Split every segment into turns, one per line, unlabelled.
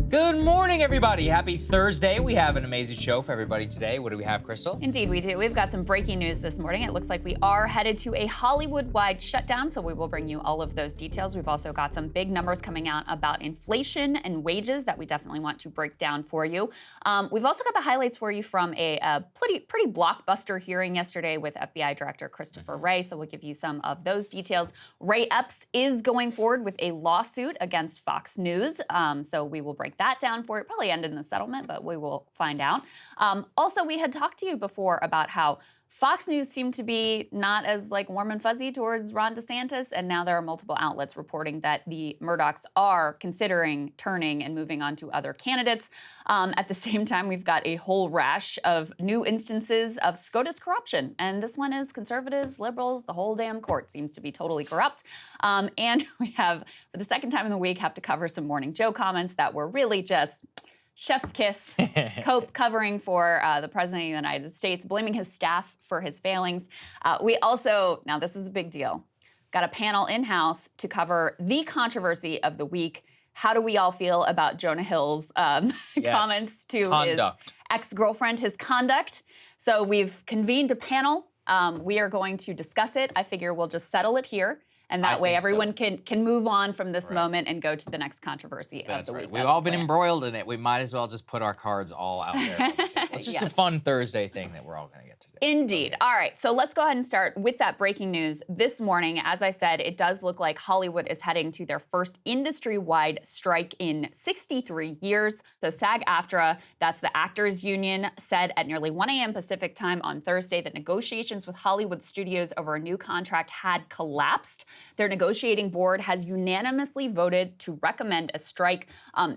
Good morning, everybody. Happy Thursday. We have an amazing show for everybody today. What do we have, Krystal?
Indeed, we do. We've got some breaking news this morning. It looks like we are headed to a Hollywood-wide shutdown, so we will bring you all of those details. We've also got some big numbers coming out about inflation and wages that we definitely want to break down for you. We've also got the highlights for you from a pretty blockbuster hearing yesterday with FBI Director Christopher Wray, so we'll give you some of those details. Ray Epps is going forward with a lawsuit against Fox News, so we will break that down for it. Probably end in the settlement, but we will find out. Also, we had talked to you before about how Fox News seemed to be not as warm and fuzzy towards Ron DeSantis, and now there are multiple outlets reporting that the Murdochs are considering turning and moving on to other candidates. At the same time, we've got a whole rash of new instances of SCOTUS corruption, and this one is conservatives, liberals, the whole damn court seems to be totally corrupt. And we have, for the second time in the week, have to cover some Morning Joe comments that were really just chef's kiss, covering for the President of the United States, blaming his staff for his failings. We also, now this is a big deal, got a panel in-house to cover the controversy of the week. How do we all feel about Jonah Hill's comments to his ex-girlfriend, his conduct? So we've convened a panel. We are going to discuss it. I figure we'll just settle it here. And that way everyone can move on from this moment and go to the next controversy of the week.
We've all been embroiled in it. We might as well just put our cards all out there. It's just a fun Thursday thing that we're all going to get to do.
Indeed. All right, so let's go ahead and start with that breaking news this morning. As I said, it does look like Hollywood is heading to their first industry-wide strike in 63 years. So SAG-AFTRA, that's the actors union, said at nearly 1 a.m. Pacific time on Thursday that negotiations with Hollywood studios over a new contract had collapsed. Their negotiating board has unanimously voted to recommend a strike.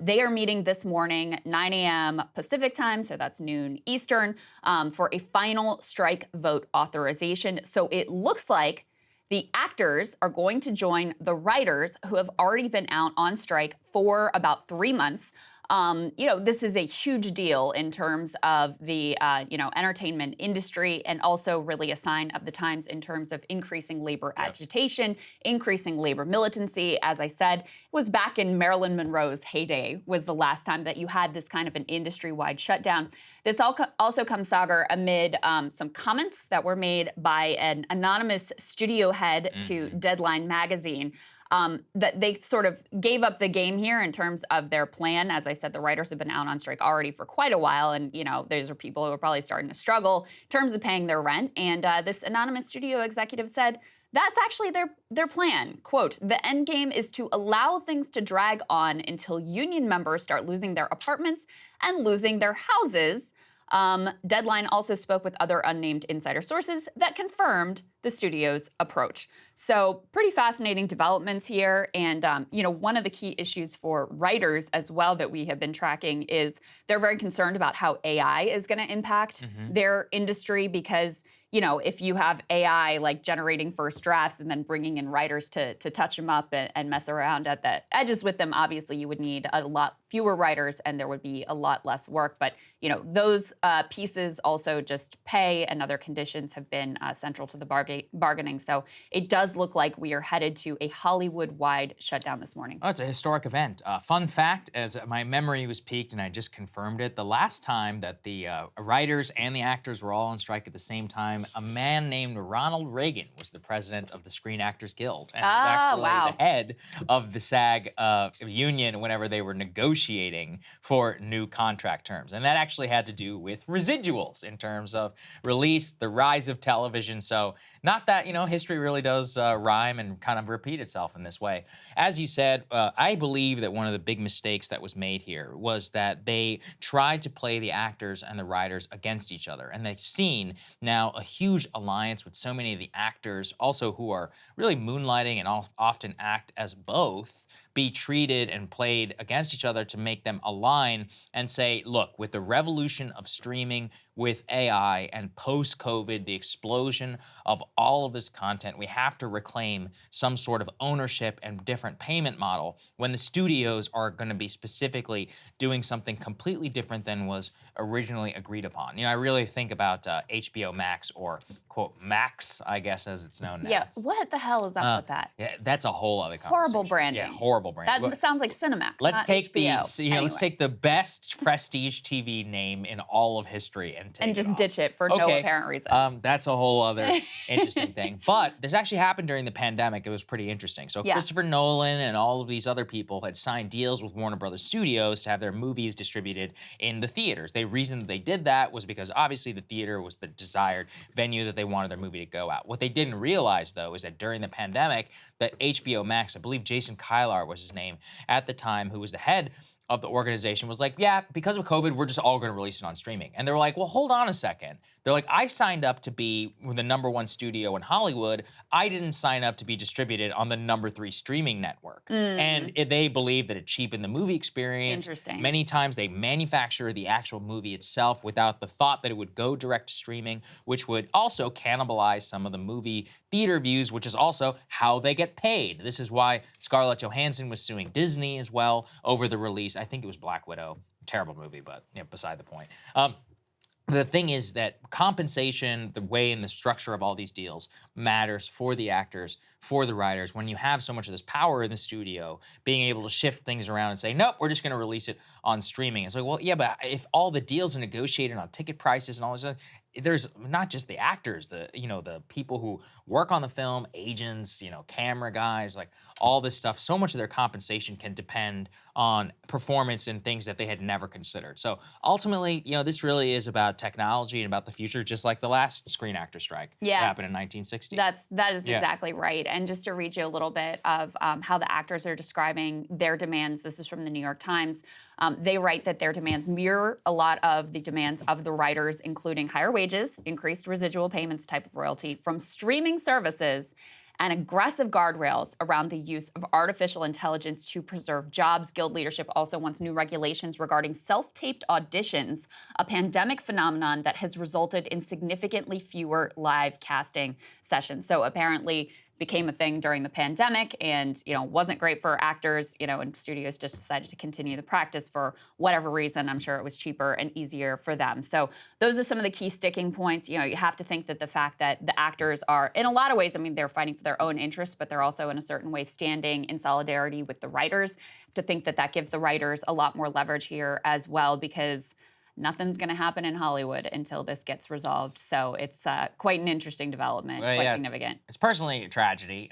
They are meeting this morning, 9 a.m. Pacific time, so that's noon Eastern, for a final strike vote authorization. So it looks like the actors are going to join the writers who have already been out on strike for about 3 months. This is a huge deal in terms of the, entertainment industry, and also really a sign of the times in terms of increasing labor agitation, increasing labor militancy. As I said, it was back in Marilyn Monroe's heyday was the last time that you had this kind of an industry-wide shutdown. This also comes, Saagar, amid some comments that were made by an anonymous studio head to Deadline magazine. That they sort of gave up the game here in terms of their plan. As I said, the writers have been out on strike already for quite a while, and those are people who are probably starting to struggle in terms of paying their rent. And this anonymous studio executive said that's actually their plan. Quote, "The end game is to allow things to drag on until union members start losing their apartments and losing their houses." Deadline also spoke with other unnamed insider sources that confirmed the studio's approach. So pretty fascinating developments here. And, one of the key issues for writers as well that we have been tracking is they're very concerned about how AI is going to impact their industry because, if you have AI generating first drafts and then bringing in writers to touch them up and mess around at the edges with them, obviously you would need a lot fewer writers and there would be a lot less work. But, those pieces also just pay and other conditions have been central to the bargaining. So it does look like we are headed to a Hollywood-wide shutdown this morning.
Oh, it's a historic event. Fun fact, as my memory was piqued and I just confirmed it, the last time that the writers and the actors were all on strike at the same time, a man named Ronald Reagan was the president of the Screen Actors Guild and was actually the head of the SAG union whenever they were negotiating for new contract terms. And that actually had to do with residuals in terms of release, the rise of television. So not that, history really does rhyme and kind of repeat itself in this way. As you said, I believe that one of the big mistakes that was made here was that they tried to play the actors and the writers against each other. And they've seen now a huge alliance with so many of the actors also who are really moonlighting and often act as both, be treated and played against each other to make them align and say, look, with the revolution of streaming, with AI and post-COVID, the explosion of all of this content, we have to reclaim some sort of ownership and different payment model when the studios are going to be specifically doing something completely different than was originally agreed upon. I really think about HBO Max, or quote Max, I guess as it's known now.
Yeah, what the hell is up with that?
Yeah, that's a whole other conversation.
Horrible branding.
Yeah, horrible horrible brand.
That sounds like Cinemax.
Let's
not
take
HBO.
let's
Anyway.
take the best prestige TV name in all of history and
just ditch it for no apparent reason.
That's a whole other interesting thing. But this actually happened during the pandemic. It was pretty interesting. So Christopher Nolan and all of these other people had signed deals with Warner Brothers Studios to have their movies distributed in the theaters. The reason that they did that was because obviously the theater was the desired venue that they wanted their movie to go out. What they didn't realize, though, is that during the pandemic, that HBO Max, I believe Jason Kylar was his name at the time, who was the head of the organization, was like, yeah, because of COVID, we're just all going to release it on streaming. And they were like, well, hold on a second. They're like, I signed up to be the #1 studio in Hollywood. I didn't sign up to be distributed on the #3 streaming network. And they believe that it cheapened the movie experience.
Interesting.
Many times they manufacture the actual movie itself without the thought that it would go direct to streaming, which would also cannibalize some of the movie theater views, which is also how they get paid. This is why Scarlett Johansson was suing Disney as well over the release. I think it was Black Widow. Terrible movie, but beside the point. The thing is that compensation, the way and the structure of all these deals matters for the actors, for the writers. When you have so much of this power in the studio, being able to shift things around and say, nope, we're just going to release it on streaming. It's like, well, yeah, but if all the deals are negotiated on ticket prices and all this, there's not just the actors, the people who work on the film, agents, camera guys, like all this stuff. So much of their compensation can depend on performance and things that they had never considered. So ultimately, this really is about technology and about the future, just like the last Screen Actor strike that happened in 1960.
That is exactly right. And just to read you a little bit of how the actors are describing their demands, this is from the New York Times. They write that their demands mirror a lot of the demands of the writers, including higher wages, increased residual payments type of royalty from streaming services, and aggressive guardrails around the use of artificial intelligence to preserve jobs. Guild leadership also wants new regulations regarding self-taped auditions, a pandemic phenomenon that has resulted in significantly fewer live casting sessions. So apparently became a thing during the pandemic and, wasn't great for actors, and studios just decided to continue the practice for whatever reason. I'm sure it was cheaper and easier for them. So those are some of the key sticking points. You have to think that the fact that the actors are, in a lot of ways, they're fighting for their own interests, but they're also in a certain way standing in solidarity with the writers. To think that that gives the writers a lot more leverage here as well, because nothing's going to happen in Hollywood until this gets resolved. So it's quite an interesting development, quite significant.
It's personally a tragedy,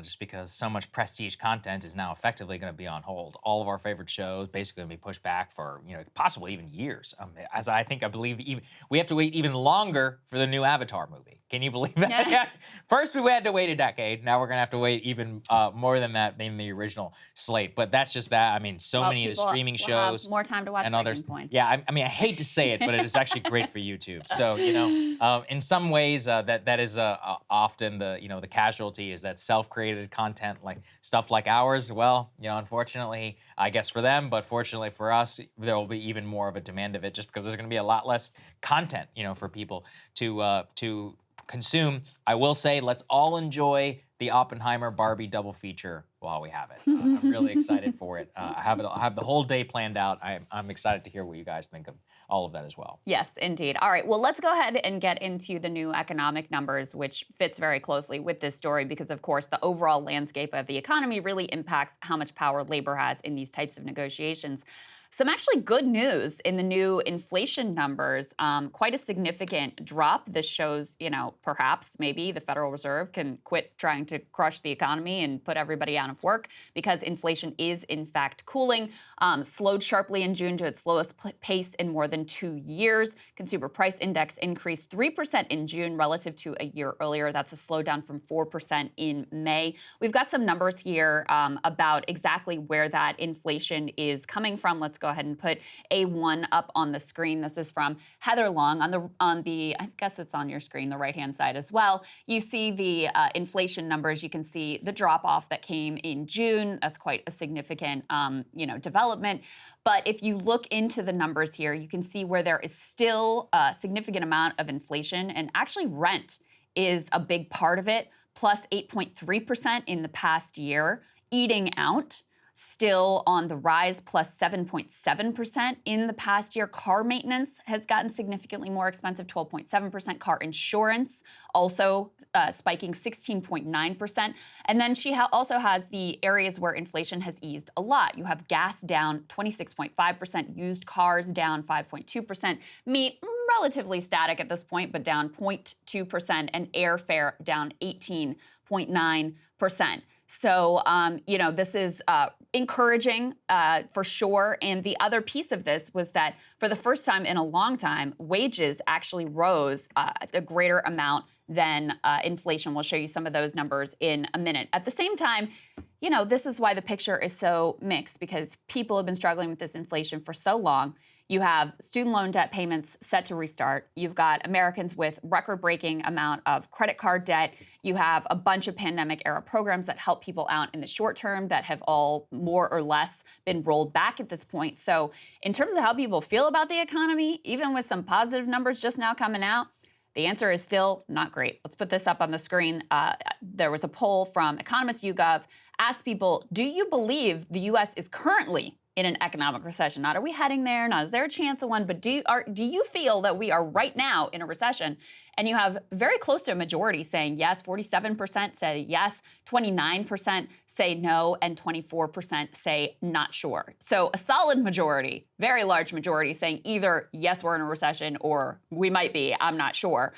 just because so much prestige content is now effectively going to be on hold. All of our favorite shows basically going to be pushed back for, possibly even years. I believe even we have to wait even longer for the new Avatar movie. Can you believe that?
Yeah.
First, we had to wait a decade. Now we're going to have to wait even more than that in the original slate. But that's just that. Many of the streaming shows.
Have more time to watch
and others.
Points.
Yeah, I hate to say it, but it is actually great for YouTube. So, in some ways, that is often the casualty is that self-created content, like stuff like ours. Well, unfortunately, I guess for them, but fortunately for us, there will be even more of a demand of it, just because there's going to be a lot less content, for people to consume. I will say, let's all enjoy the Oppenheimer Barbie double feature while we have it. I'm really excited for it. I have the whole day planned out. I'm excited to hear what you guys think of all of that as well.
Yes, indeed. All right, well, let's go ahead and get into the new economic numbers, which fits very closely with this story because, of course, the overall landscape of the economy really impacts how much power labor has in these types of negotiations. Some actually good news in the new inflation numbers, quite a significant drop. This shows, perhaps maybe the Federal Reserve can quit trying to crush the economy and put everybody out of work because inflation is, in fact, cooling. Slowed sharply in June to its slowest pace in more than 2 years. Consumer Price Index increased 3% in June relative to a year earlier. That's a slowdown from 4% in May. We've got some numbers here about exactly where that inflation is coming from. Let's go ahead and put A1 up on the screen. This is from Heather Long on the I guess it's on your screen, the right-hand side as well. You see the inflation numbers. You can see the drop-off that came in June. That's quite a significant, development. But if you look into the numbers here, you can see where there is still a significant amount of inflation, and actually rent is a big part of it, plus 8.3% in the past year, eating out still on the rise, plus 7.7% in the past year. Car maintenance has gotten significantly more expensive, 12.7%. Car insurance also spiking 16.9%. And then she also has the areas where inflation has eased a lot. You have gas down 26.5%, used cars down 5.2%, meat relatively static at this point, but down 0.2%, and airfare down 18.9%. So, this is encouraging for sure. And the other piece of this was that for the first time in a long time, wages actually rose a greater amount than inflation. We'll show you some of those numbers in a minute. At the same time, this is why the picture is so mixed, because people have been struggling with this inflation for so long. You have student loan debt payments set to restart. You've got Americans with record-breaking amount of credit card debt. You have a bunch of pandemic-era programs that help people out in the short term that have all more or less been rolled back at this point. So in terms of how people feel about the economy, even with some positive numbers just now coming out, the answer is still not great. Let's put this up on the screen. There was a poll from Economist YouGov, asked people, do you believe the U.S. is currently in an economic recession? Not are we heading there, not is there a chance of one, but do you feel that we are right now in a recession? And you have very close to a majority saying yes, 47% say yes, 29% say no, and 24% say not sure. So a solid majority, very large majority saying either yes, we're in a recession, or we might be, I'm not sure.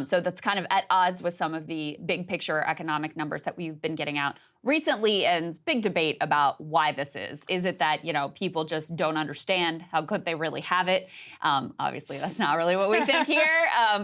So that's kind of at odds with some of the big picture economic numbers that we've been getting out recently, and big debate about why this is. Is it that, people just don't understand how good they really have it? Obviously, that's not really what we think here,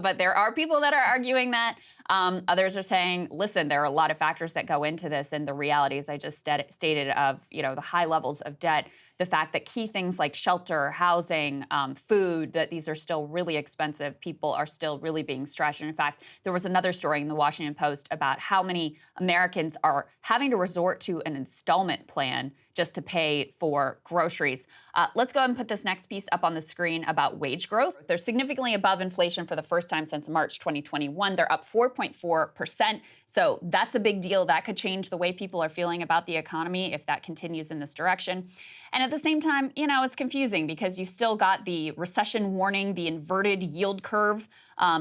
but there are people that are arguing that. Others are saying, listen, there are a lot of factors that go into this, and the realities I just stated of, the high levels of debt, the fact that key things like shelter, housing, food, that these are still really expensive. People are still really being stretched. And in fact, there was another story in the Washington Post about how many Americans are having to resort to an installment plan just to pay for groceries. Let's go ahead and put this next piece up on the screen about wage growth. They're significantly above inflation for the first time since March 2021. They're up 4.4%. So that's a big deal. That could change the way people are feeling about the economy if that continues in this direction. And at the same time, it's confusing because you've still got the recession warning. The inverted yield curve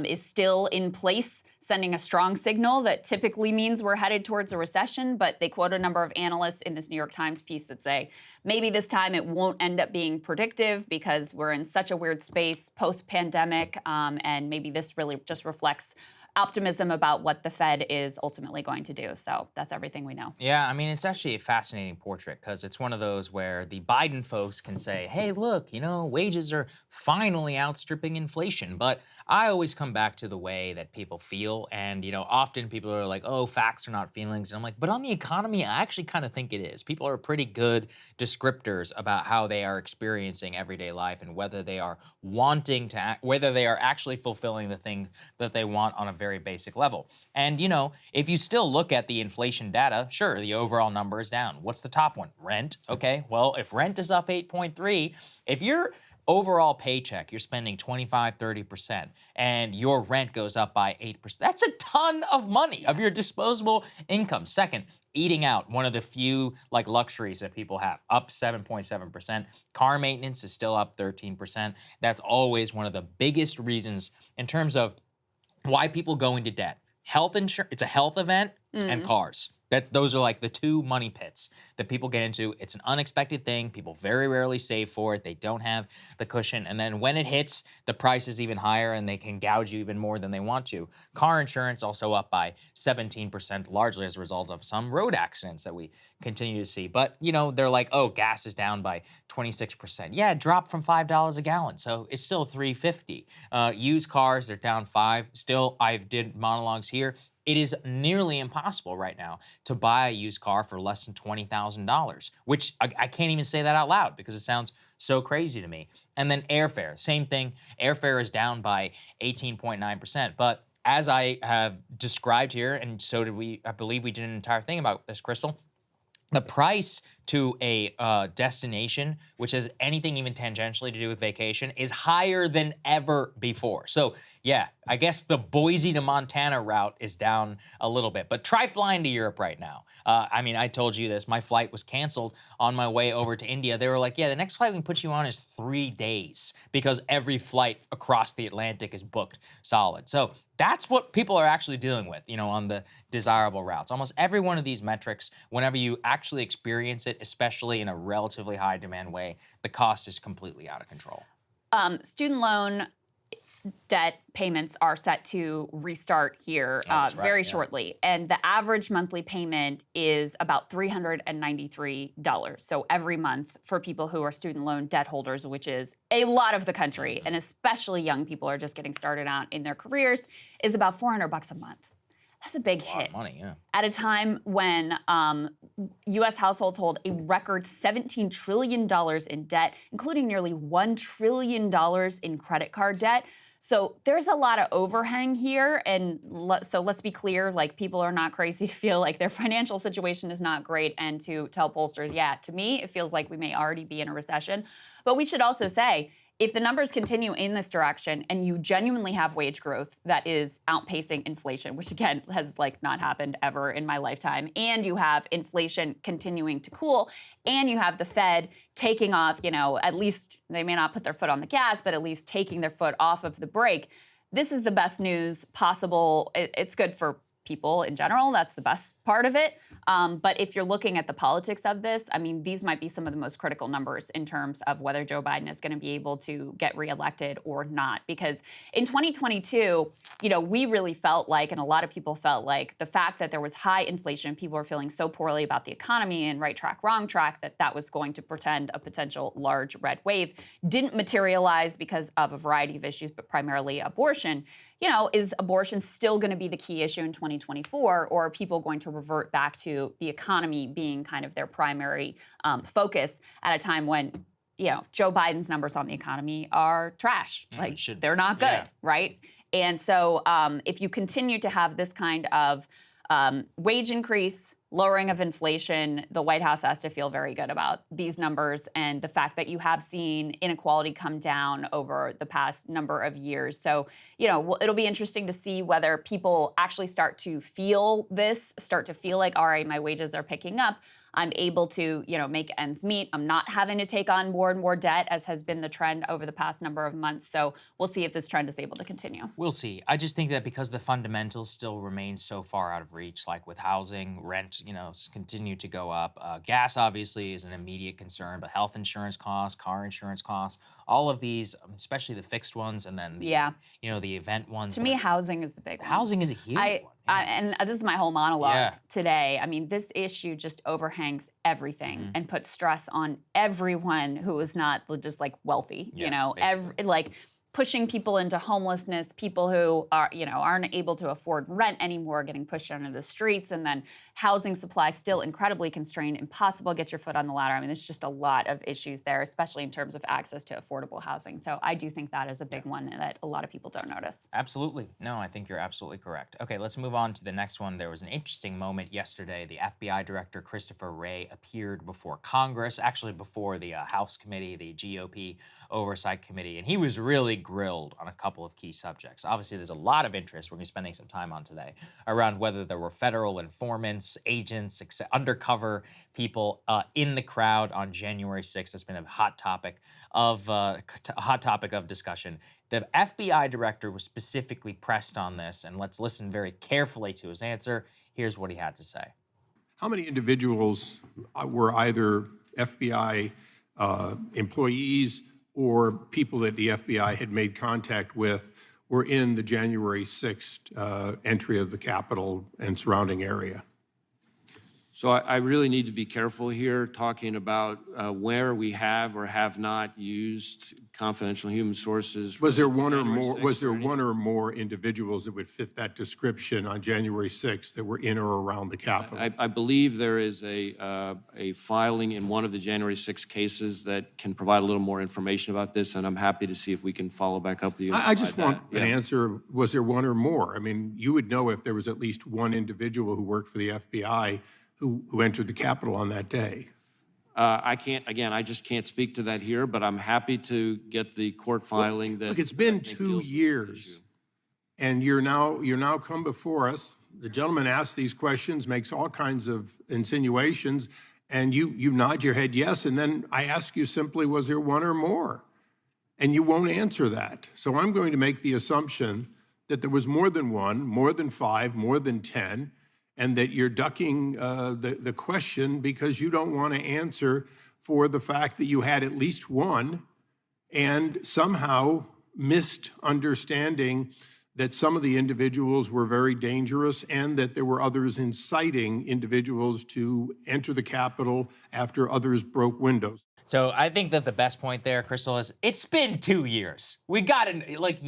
is still in place, sending a strong signal that typically means we're headed towards a recession. But they quote a number of analysts in this New York Times piece that say maybe this time it won't end up being predictive because we're in such a weird space post-pandemic, and maybe this really just reflects optimism about what the Fed is ultimately going to do. So that's everything we know.
Yeah, I mean, it's actually a fascinating portrait because it's one of those where the Biden folks can say, hey, look, wages are finally outstripping inflation. But I always come back to the way that people feel. And, often people are like, oh, facts are not feelings. And I'm like, but on the economy, I actually kind of think it is. People are pretty good descriptors about how they are experiencing everyday life and whether they are wanting to, whether they are actually fulfilling the thing that they want on a very basic level. And, if you still look at the inflation data, sure, the overall number is down. What's the top one? Rent. Okay, well, if rent is up 8.3, if you're overall paycheck, you're spending 25, 30%, and your rent goes up by 8%. That's a ton of money of your disposable income. Second, eating out, one of the few luxuries that people have, up 7.7%. Car maintenance is still up 13%. That's always one of the biggest reasons in terms of why people go into debt. Health insurance, it's a health event, and cars. Those are the two money pits that people get into. It's an unexpected thing. People very rarely save for it. They don't have the cushion. And then when it hits, the price is even higher and they can gouge you even more than they want to. Car insurance also up by 17%, largely as a result of some road accidents that we continue to see. But, they're like, oh, gas is down by 26%. Yeah, it dropped from $5 a gallon, so it's still $3.50. Used cars, they're down 5. Still, I did monologues here. It is nearly impossible right now to buy a used car for less than $20,000, which I can't even say that out loud because it sounds so crazy to me. And then airfare, same thing. Airfare is down by 18.9%. But as I have described here, and so did we, I believe we did an entire thing about this, Krystal, the price to a destination, which has anything even tangentially to do with vacation, is higher than ever before. So yeah, I guess the Boise to Montana route is down a little bit. But try flying to Europe right now. I mean, I told you this. My flight was canceled on my way over to India. They were like, yeah, the next flight we can put you on is 3 days because every flight across the Atlantic is booked solid. So that's what people are actually dealing with, you know, on the desirable routes. Almost every one of these metrics, whenever you actually experience it, especially in a relatively high demand way, the cost is completely out of control.
Student loan debt payments are set to restart here very shortly. And the average monthly payment is about $393. So every month for people who are student loan debt holders, which is a lot of the country, and especially young people who are just getting started out in their careers, is about $400 a month. That's a big hit. A lot of money, yeah. At a time when U.S. households hold a record $17 trillion in debt, including nearly $1 trillion in credit card debt. So there's a lot of overhang here, and so let's be clear, like, people are not crazy to feel like their financial situation is not great and to tell pollsters, yeah, to me, it feels like we may already be in a recession. But we should also say, if the numbers continue in this direction and you genuinely have wage growth that is outpacing inflation, which again has like not happened ever in my lifetime, and you have inflation continuing to cool, and you have the Fed taking off, you know, at least they may not put their foot on the gas, but at least taking their foot off of the brake, this is the best news possible. It's good for people in general. That's the best part of it. But if you're looking at the politics of this, I mean, these might be some of the most critical numbers in terms of whether Joe Biden is going to be able to get reelected or not. Because in 2022, you know, we really felt like, and a lot of people felt like, the fact that there was high inflation, people were feeling so poorly about the economy and right track, wrong track, that that was going to portend a potential large red wave, didn't materialize because of a variety of issues, but primarily abortion. You know, is abortion still going to be the key issue in 2024, or are people going to revert back to the economy being kind of their primary focus at a time when, you know, Joe Biden's numbers on the economy are trash? Like, they're not good, right? And so if you continue to have this kind of wage increase, lowering of inflation, the White House has to feel very good about these numbers and the fact that you have seen inequality come down over the past number of years. So, you know, it'll be interesting to see whether people actually start to feel this, start to feel like, all right, my wages are picking up. I'm able to, you know, make ends meet. I'm not having to take on more and more debt, as has been the trend over the past number of months. So we'll see if this trend is able to continue. We'll
see. I just think that because the fundamentals still remain so far out of reach, like with housing, rent, you know, continue to go up. Gas obviously is an immediate concern, but health insurance costs, car insurance costs, all of these, especially the fixed ones, and then the, you know, the event ones.
To me, housing is the big one.
Housing is a huge one.
And this is my whole monologue today. I mean, this issue just overhangs everything and puts stress on everyone who is not just like wealthy, you know, like pushing people into homelessness, people who are, you know, aren't able to afford rent anymore, getting pushed onto the streets, and then housing supply still incredibly constrained, impossible to get your foot on the ladder. I mean, there's just a lot of issues there, especially in terms of access to affordable housing. So I do think that is a big one that a lot of people don't notice.
Absolutely. No, I think you're absolutely correct. Okay, let's move on to the next one. There was an interesting moment yesterday. The FBI Director Christopher Wray appeared before Congress, actually before the House Committee, the GOP Oversight Committee, and he was really grilled on a couple of key subjects. Obviously, there's a lot of interest we're going to be spending some time on today around whether there were federal informants, agents, undercover people in the crowd on January 6th. It's been a hot topic of discussion. The FBI director was specifically pressed on this, and let's listen very carefully to his answer. Here's what he had to say.
How many individuals were either FBI employees or people that the FBI had made contact with were in the January 6th entry of the Capitol and surrounding area?
So I really need to be careful here talking about where we have or have not used confidential human sources.
Was there one or more? Was there one or more individuals that would fit that description on January 6th that were in or around the Capitol?
I believe there is a filing in one of the January 6 cases that can provide a little more information about this, and I'm happy to see if we can follow back up with you.
I just want an answer. Was there one or more? I mean, you would know if there was at least one individual who worked for the FBI who entered the Capitol on that day.
I can't, again, I just can't speak to that here, but I'm happy to get the court filing.
Look, it's been 2 years and you're now come before us. The gentleman asks these questions, makes all kinds of insinuations, and you nod your head yes, and then I ask you simply, was there one or more? And you won't answer that. So I'm going to make the assumption that there was more than one, more than five, more than 10, and that you're ducking the question because you don't want to answer for the fact that you had at least one and somehow missed understanding that some of the individuals were very dangerous and that there were others inciting individuals to enter the Capitol after others broke windows.
So I think that the best point there, Krystal, is it's been 2 years. We got to, like,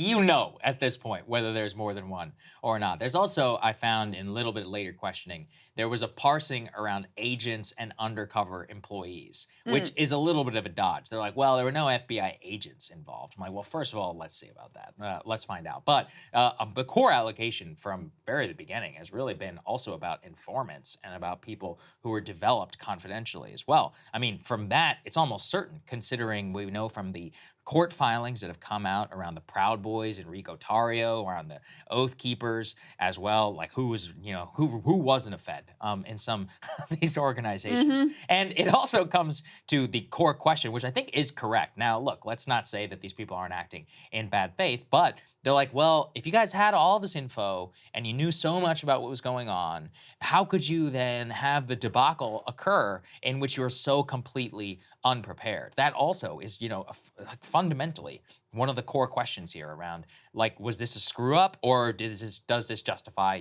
at this point, whether there's more than one or not. There's also, I found in a little bit later questioning, there was a parsing around agents and undercover employees, which is a little bit of a dodge. They're like, well, there were no FBI agents involved. I'm like, well, first of all, let's see about that. Let's find out. But the core allegation from very the beginning has really been also about informants and about people who were developed confidentially as well. I mean, from that, it's almost certain, considering we know from the court filings that have come out around the Proud Boys and Rico Tario, around the Oath Keepers as well, like who was, who wasn't a Fed in some of these organizations. And it also comes to the core question, which I think is correct. Now, look, let's not say that these people aren't acting in bad faith, but they're like, well, if you guys had all this info and you knew so much about what was going on, how could you then have the debacle occur in which you are so completely unprepared? That also is, fundamentally one of the core questions here around, like, was this a screw up, or does this justify,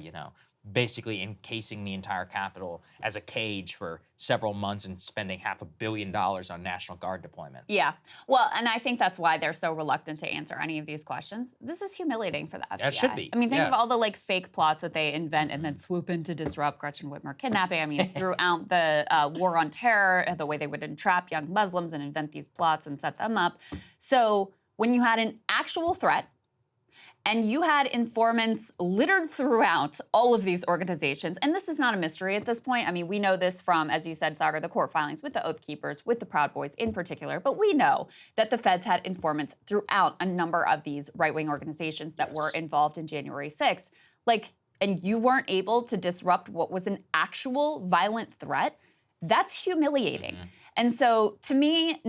basically encasing the entire Capitol as a cage for several months and spending $500 million on National Guard deployment?
Yeah. Well, and I think that's why they're so reluctant to answer any of these questions. This is humiliating for the FBI.
It should be.
I mean, think of all the fake plots that they invent and then swoop in to disrupt Gretchen Whitmer kidnapping. I mean, throughout the war on terror, the way they would entrap young Muslims and invent these plots and set them up. So when you had an actual threat, and you had informants littered throughout all of these organizations. And this is not a mystery at this point. I mean, we know this from, as you said, Saagar, the court filings with the Oath Keepers, with the Proud Boys in particular. But we know that the feds had informants throughout a number of these right-wing organizations that were involved in January 6th. And you weren't able to disrupt what was an actual violent threat. That's humiliating. And so, to me,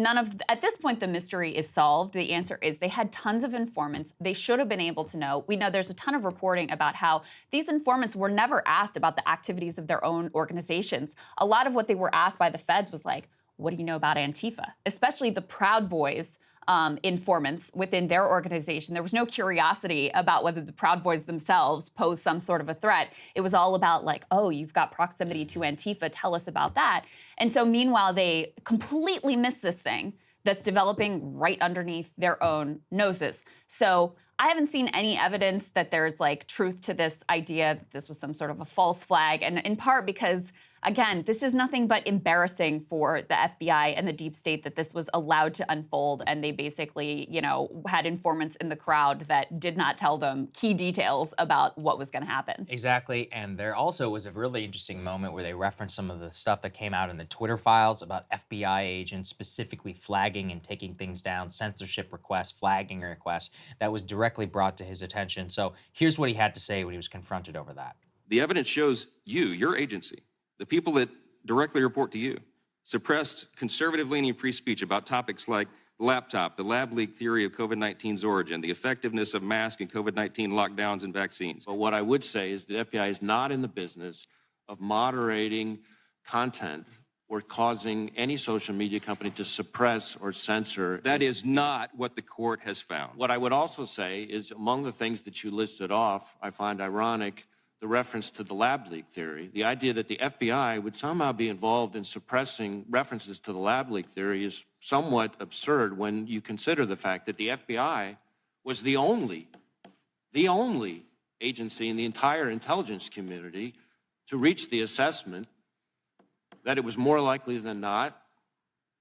at this point, the mystery is solved. The answer is they had tons of informants. They should have been able to know. We know there's a ton of reporting about how these informants were never asked about the activities of their own organizations. A lot of what they were asked by the feds was like, what do you know about Antifa? Especially the Proud Boys informants within their organization. There was no curiosity about whether the Proud Boys themselves posed some sort of a threat. It was all about like, oh, you've got proximity to Antifa, tell us about that. And so meanwhile, they completely miss this thing that's developing right underneath their own noses. So I haven't seen any evidence that there's truth to this idea that this was some sort of a false flag, and in part because, again, this is nothing but embarrassing for the FBI and the deep state that this was allowed to unfold, and they basically, had informants in the crowd that did not tell them key details about what was going to happen.
Exactly, and there also was a really interesting moment where they referenced some of the stuff that came out in the Twitter files about FBI agents specifically flagging and taking things down, censorship requests, flagging requests, that was directly brought to his attention. So here's what he had to say when he was confronted over that.
The evidence shows your agency, the people that directly report to you, suppressed conservative-leaning free speech about topics like the laptop, the lab leak theory of COVID-19's origin, the effectiveness of masks and COVID-19 lockdowns and vaccines.
But what I would say is the FBI is not in the business of moderating content or causing any social media company to suppress or censor.
That is not what the court has found.
What I would also say is among the things that you listed off, I find ironic the reference to the lab leak theory. The idea that the FBI would somehow be involved in suppressing references to the lab leak theory is somewhat absurd when you consider the fact that the FBI was the only agency in the entire intelligence community to reach the assessment that it was more likely than not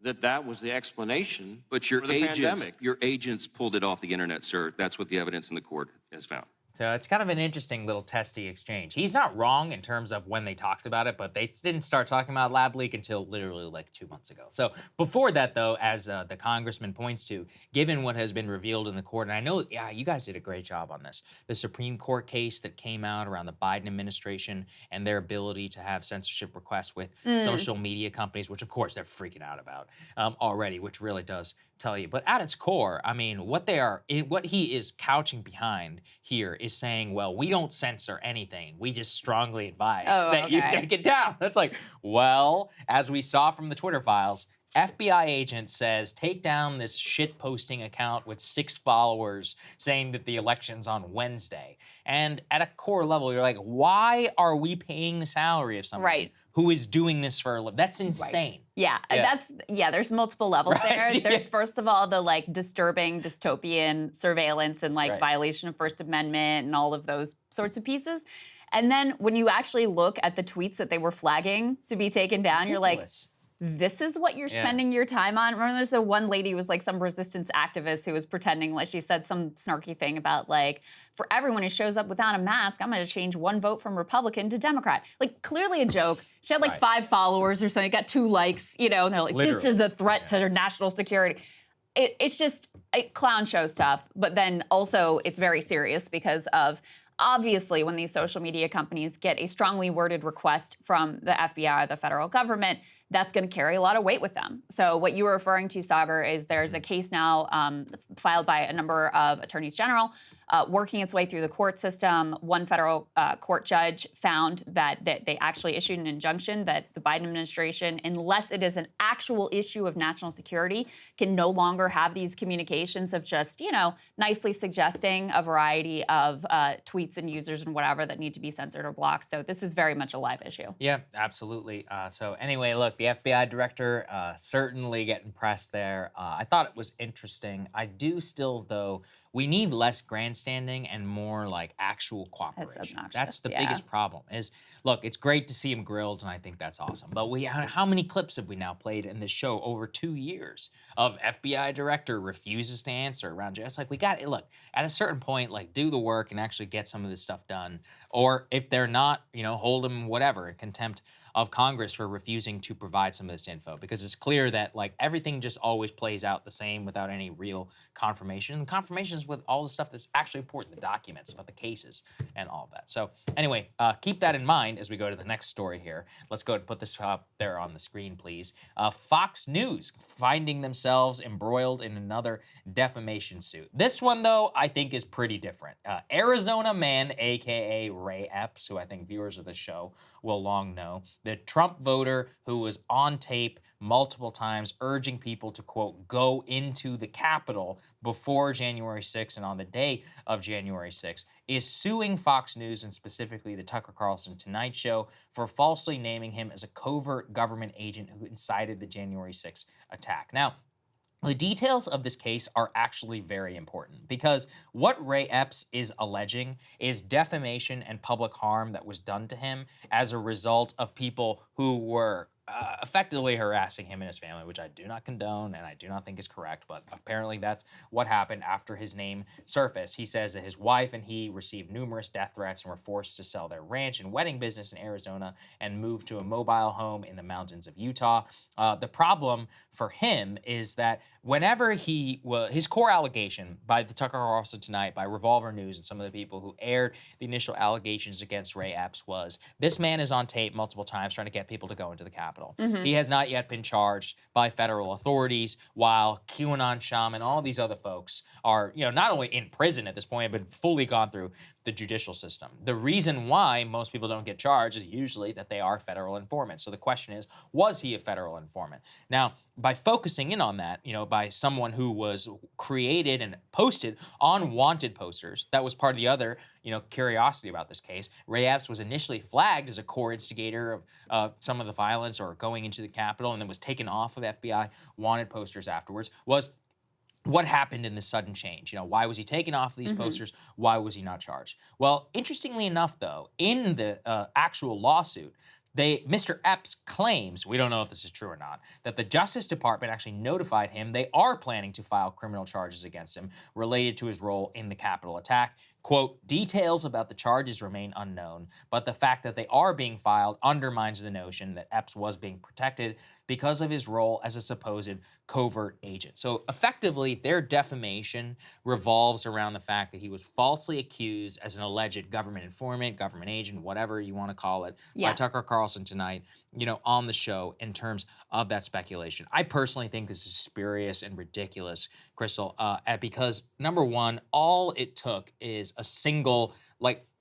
that was the explanation
but
for the pandemic.
Your agents pulled it off the internet, sir. That's what the evidence in the court has found.
So it's kind of an interesting little testy exchange. He's not wrong in terms of when they talked about it, but they didn't start talking about lab leak until literally like 2 months ago. So before that, though, as the congressman points to, given what has been revealed in the court, and I know, yeah, you guys did a great job on this, the Supreme Court case that came out around the Biden administration and their ability to have censorship requests with social media companies, which of course they're freaking out about already, which really does tell you. But at its core, I mean, what he is couching behind here is saying, well, we don't censor anything. We just strongly advise that you take it down. That's like, well, as we saw from the Twitter files, FBI agent says, take down this shit posting account with 6 followers saying that the election's on Wednesday. And at a core level, you're like, why are we paying the salary of someone who is doing this for a living? That's insane.
Yeah, there's multiple levels there. There's first of all the like disturbing dystopian surveillance and like violation of First Amendment and all of those sorts of pieces. And then when you actually look at the tweets that they were flagging to be taken down, you're like, this is what you're spending your time on? Remember there's the one lady who was like some resistance activist who was pretending like she said some snarky thing about like, for everyone who shows up without a mask, I'm gonna change 1 vote from Republican to Democrat. Like clearly a joke. She had like 5 followers or something, got 2 likes, you know, and they're like, this is a threat to their national security. It's just clown show stuff, but then also it's very serious because of obviously when these social media companies get a strongly worded request from the FBI, the federal government, that's going to carry a lot of weight with them. So what you were referring to, Saagar, is there's a case now filed by a number of attorneys general working its way through the court system. One federal court judge found that they actually issued an injunction that the Biden administration, unless it is an actual issue of national security, can no longer have these communications of just, you know, nicely suggesting a variety of tweets and users and whatever that need to be censored or blocked. So this is very much a live issue.
Yeah, absolutely. So anyway, look, the FBI director certainly getting pressed there. I thought it was interesting. I do still, though, we need less grandstanding and more like actual cooperation. That's the biggest problem is, look, it's great to see him grilled, and I think that's awesome. But how many clips have we now played in this show over 2 years of FBI director refuses to answer around just like, we got it. Look, at a certain point, like do the work and actually get some of this stuff done. Or if they're not, you know, hold them whatever in contempt of Congress for refusing to provide some of this info, because it's clear that like everything just always plays out the same without any real confirmation. And confirmation is with all the stuff that's actually important, the documents about the cases and all of that. So anyway, keep that in mind as we go to the next story here. Let's go ahead and put this up there on the screen, please. Fox News finding themselves embroiled in another defamation suit. This one, though, I think is pretty different. Arizona man, aka Ray Epps, who I think viewers of this show will long know, the Trump voter who was on tape multiple times urging people to, quote, go into the Capitol before January 6th and on the day of January 6th, is suing Fox News and specifically the Tucker Carlson Tonight Show for falsely naming him as a covert government agent who incited the January 6th attack. Now, the details of this case are actually very important because what Ray Epps is alleging is defamation and public harm that was done to him as a result of people who were effectively harassing him and his family, which I do not condone and I do not think is correct, but apparently that's what happened after his name surfaced. He says that his wife and he received numerous death threats and were forced to sell their ranch and wedding business in Arizona and move to a mobile home in the mountains of Utah. The problem for him is that whenever his core allegation by the Tucker Carlson Tonight, by Revolver News and some of the people who aired the initial allegations against Ray Epps was, this man is on tape multiple times trying to get people to go into the Capitol. He has not yet been charged by federal authorities, while QAnon Shaman and all these other folks are, you know, not only in prison at this point, but fully gone through the judicial system. The reason why most people don't get charged is usually that they are federal informants. So the question is, was he a federal informant? Now, by focusing in on that, you know, by someone who was created and posted on wanted posters, that was part of the other, you know, curiosity about this case. Ray Epps was initially flagged as a core instigator of some of the violence or going into the Capitol, and then was taken off of FBI wanted posters afterwards. Was what happened in this sudden change? You know, why was he taken off of these posters? Why was he not charged? Well, interestingly enough, though, in the actual lawsuit, Mr. Epps claims, we don't know if this is true or not, that the Justice Department actually notified him they are planning to file criminal charges against him related to his role in the Capitol attack. Quote, details about the charges remain unknown, but the fact that they are being filed undermines the notion that Epps was being protected because of his role as a supposed covert agent. So effectively, their defamation revolves around the fact that he was falsely accused as an alleged government informant, government agent, whatever you want to call it, by Tucker Carlson tonight, on the show in terms of that speculation. I personally think this is spurious and ridiculous, Krystal, because number one, all it took is a single,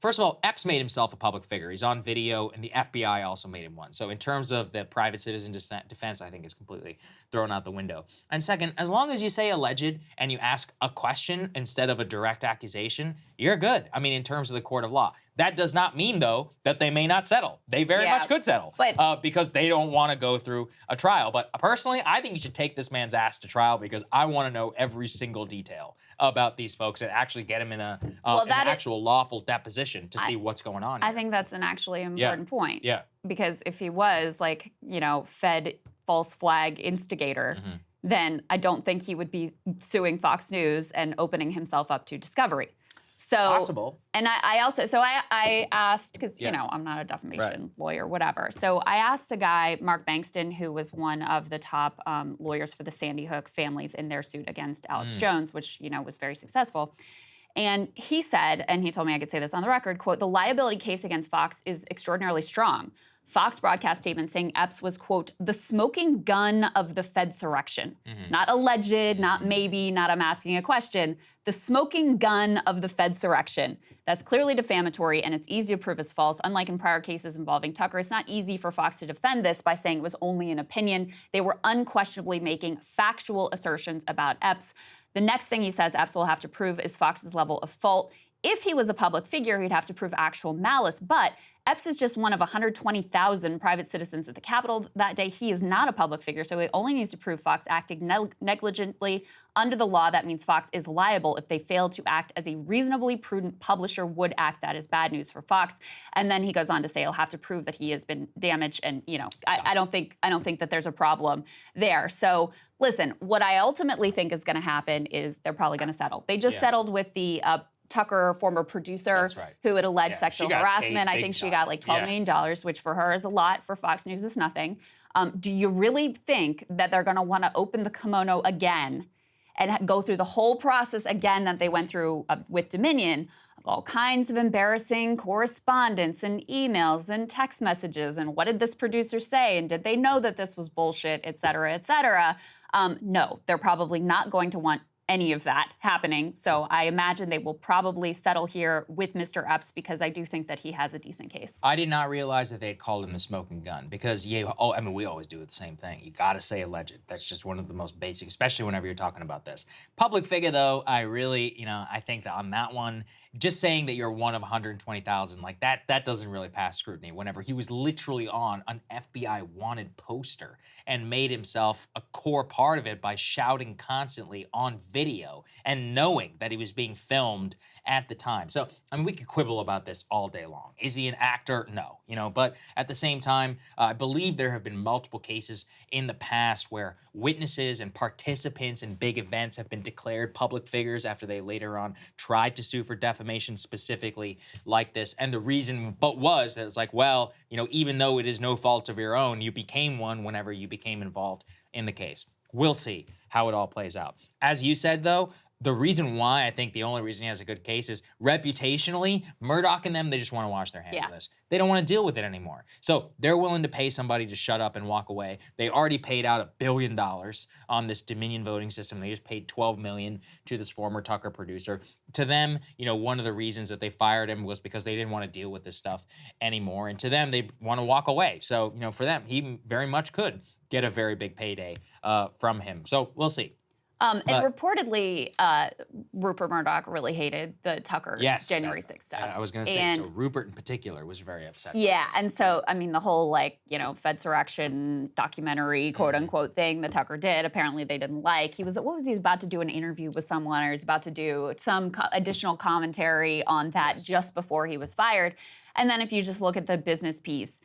first of all, Epps made himself a public figure. He's on video, and the FBI also made him one. So in terms of the private citizen defense, I think it's completely thrown out the window. And second, as long as you say alleged and you ask a question instead of a direct accusation, you're good. I mean, in terms of the court of law. That does not mean, though, that they may not settle. They very much could settle because they don't want to go through a trial. But personally, I think you should take this man's ass to trial because I want to know every single detail about these folks and actually get him in an actual lawful deposition to see what's going on here.
I think that's an actually important point.
Yeah.
Because if he was Fed false flag instigator, then I don't think he would be suing Fox News and opening himself up to discovery. So
possible.
And I asked, because, I'm not a defamation lawyer, whatever. So I asked the guy, Mark Bankston, who was one of the top lawyers for the Sandy Hook families in their suit against Alex Jones, which, was very successful. And he said, and he told me I could say this on the record, quote, the liability case against Fox is extraordinarily strong. Fox broadcast statement saying Epps was, quote, the smoking gun of the Fedsurrection. Not alleged, not maybe, not I'm asking a question. The smoking gun of the Fedsurrection. That's clearly defamatory, and it's easy to prove as false. Unlike in prior cases involving Tucker, it's not easy for Fox to defend this by saying it was only an opinion. They were unquestionably making factual assertions about Epps. The next thing he says Epps will have to prove is Fox's level of fault. If he was a public figure, he'd have to prove actual malice, but Epps is just one of 120,000 private citizens at the Capitol that day. He is not a public figure, so he only needs to prove Fox acting negligently under the law. That means Fox is liable if they fail to act as a reasonably prudent publisher would act. That is bad news for Fox. And then he goes on to say he'll have to prove that he has been damaged, and I don't think that there's a problem there. So listen, what I ultimately think is going to happen is they're probably going to settle. They just settled with the Tucker, former producer, who had alleged sexual harassment. I think she got like $12 million, which for her is a lot. For Fox News is nothing. Do you really think that they're going to want to open the kimono again and go through the whole process again that they went through with Dominion, of all kinds of embarrassing correspondence and emails and text messages, and what did this producer say, and did they know that this was bullshit, et cetera, et cetera? No, they're probably not going to want any of that happening. So I imagine they will probably settle here with Mr. Epps because I do think that he has a decent case.
I did not realize that they had called him the smoking gun because, we always do the same thing. You got to say alleged. That's just one of the most basic, especially whenever you're talking about this. Public figure, though, I really, I think that on that one, just saying that you're one of 120,000, like that doesn't really pass scrutiny whenever he was literally on an FBI wanted poster and made himself a core part of it by shouting constantly on video and knowing that he was being filmed at the time. So, we could quibble about this all day long. Is he an actor? No, but at the same time, I believe there have been multiple cases in the past where witnesses and participants in big events have been declared public figures after they later on tried to sue for defamation specifically like this. And the reason was that it's like, well, even though it is no fault of your own, you became one whenever you became involved in the case. We'll see how it all plays out. As you said, though, the reason why I think the only reason he has a good case is reputationally, Murdoch and them, they just want to wash their hands of this. They don't want to deal with it anymore. So they're willing to pay somebody to shut up and walk away. They already paid out $1 billion on this Dominion voting system. They just paid $12 million to this former Tucker producer. To them, one of the reasons that they fired him was because they didn't want to deal with this stuff anymore. And to them, they want to walk away. So, for them, he very much could get a very big payday from him. So we'll see.
And reportedly, Rupert Murdoch really hated the Tucker January 6th stuff.
I was going to say, so Rupert in particular was very upset.
Yeah, and so, the whole, Fedsurrection documentary, quote-unquote thing that Tucker did, apparently they didn't like. He was about to do an interview with someone, or he was about to do some additional commentary on that just before he was fired. And then if you just look at the business piece,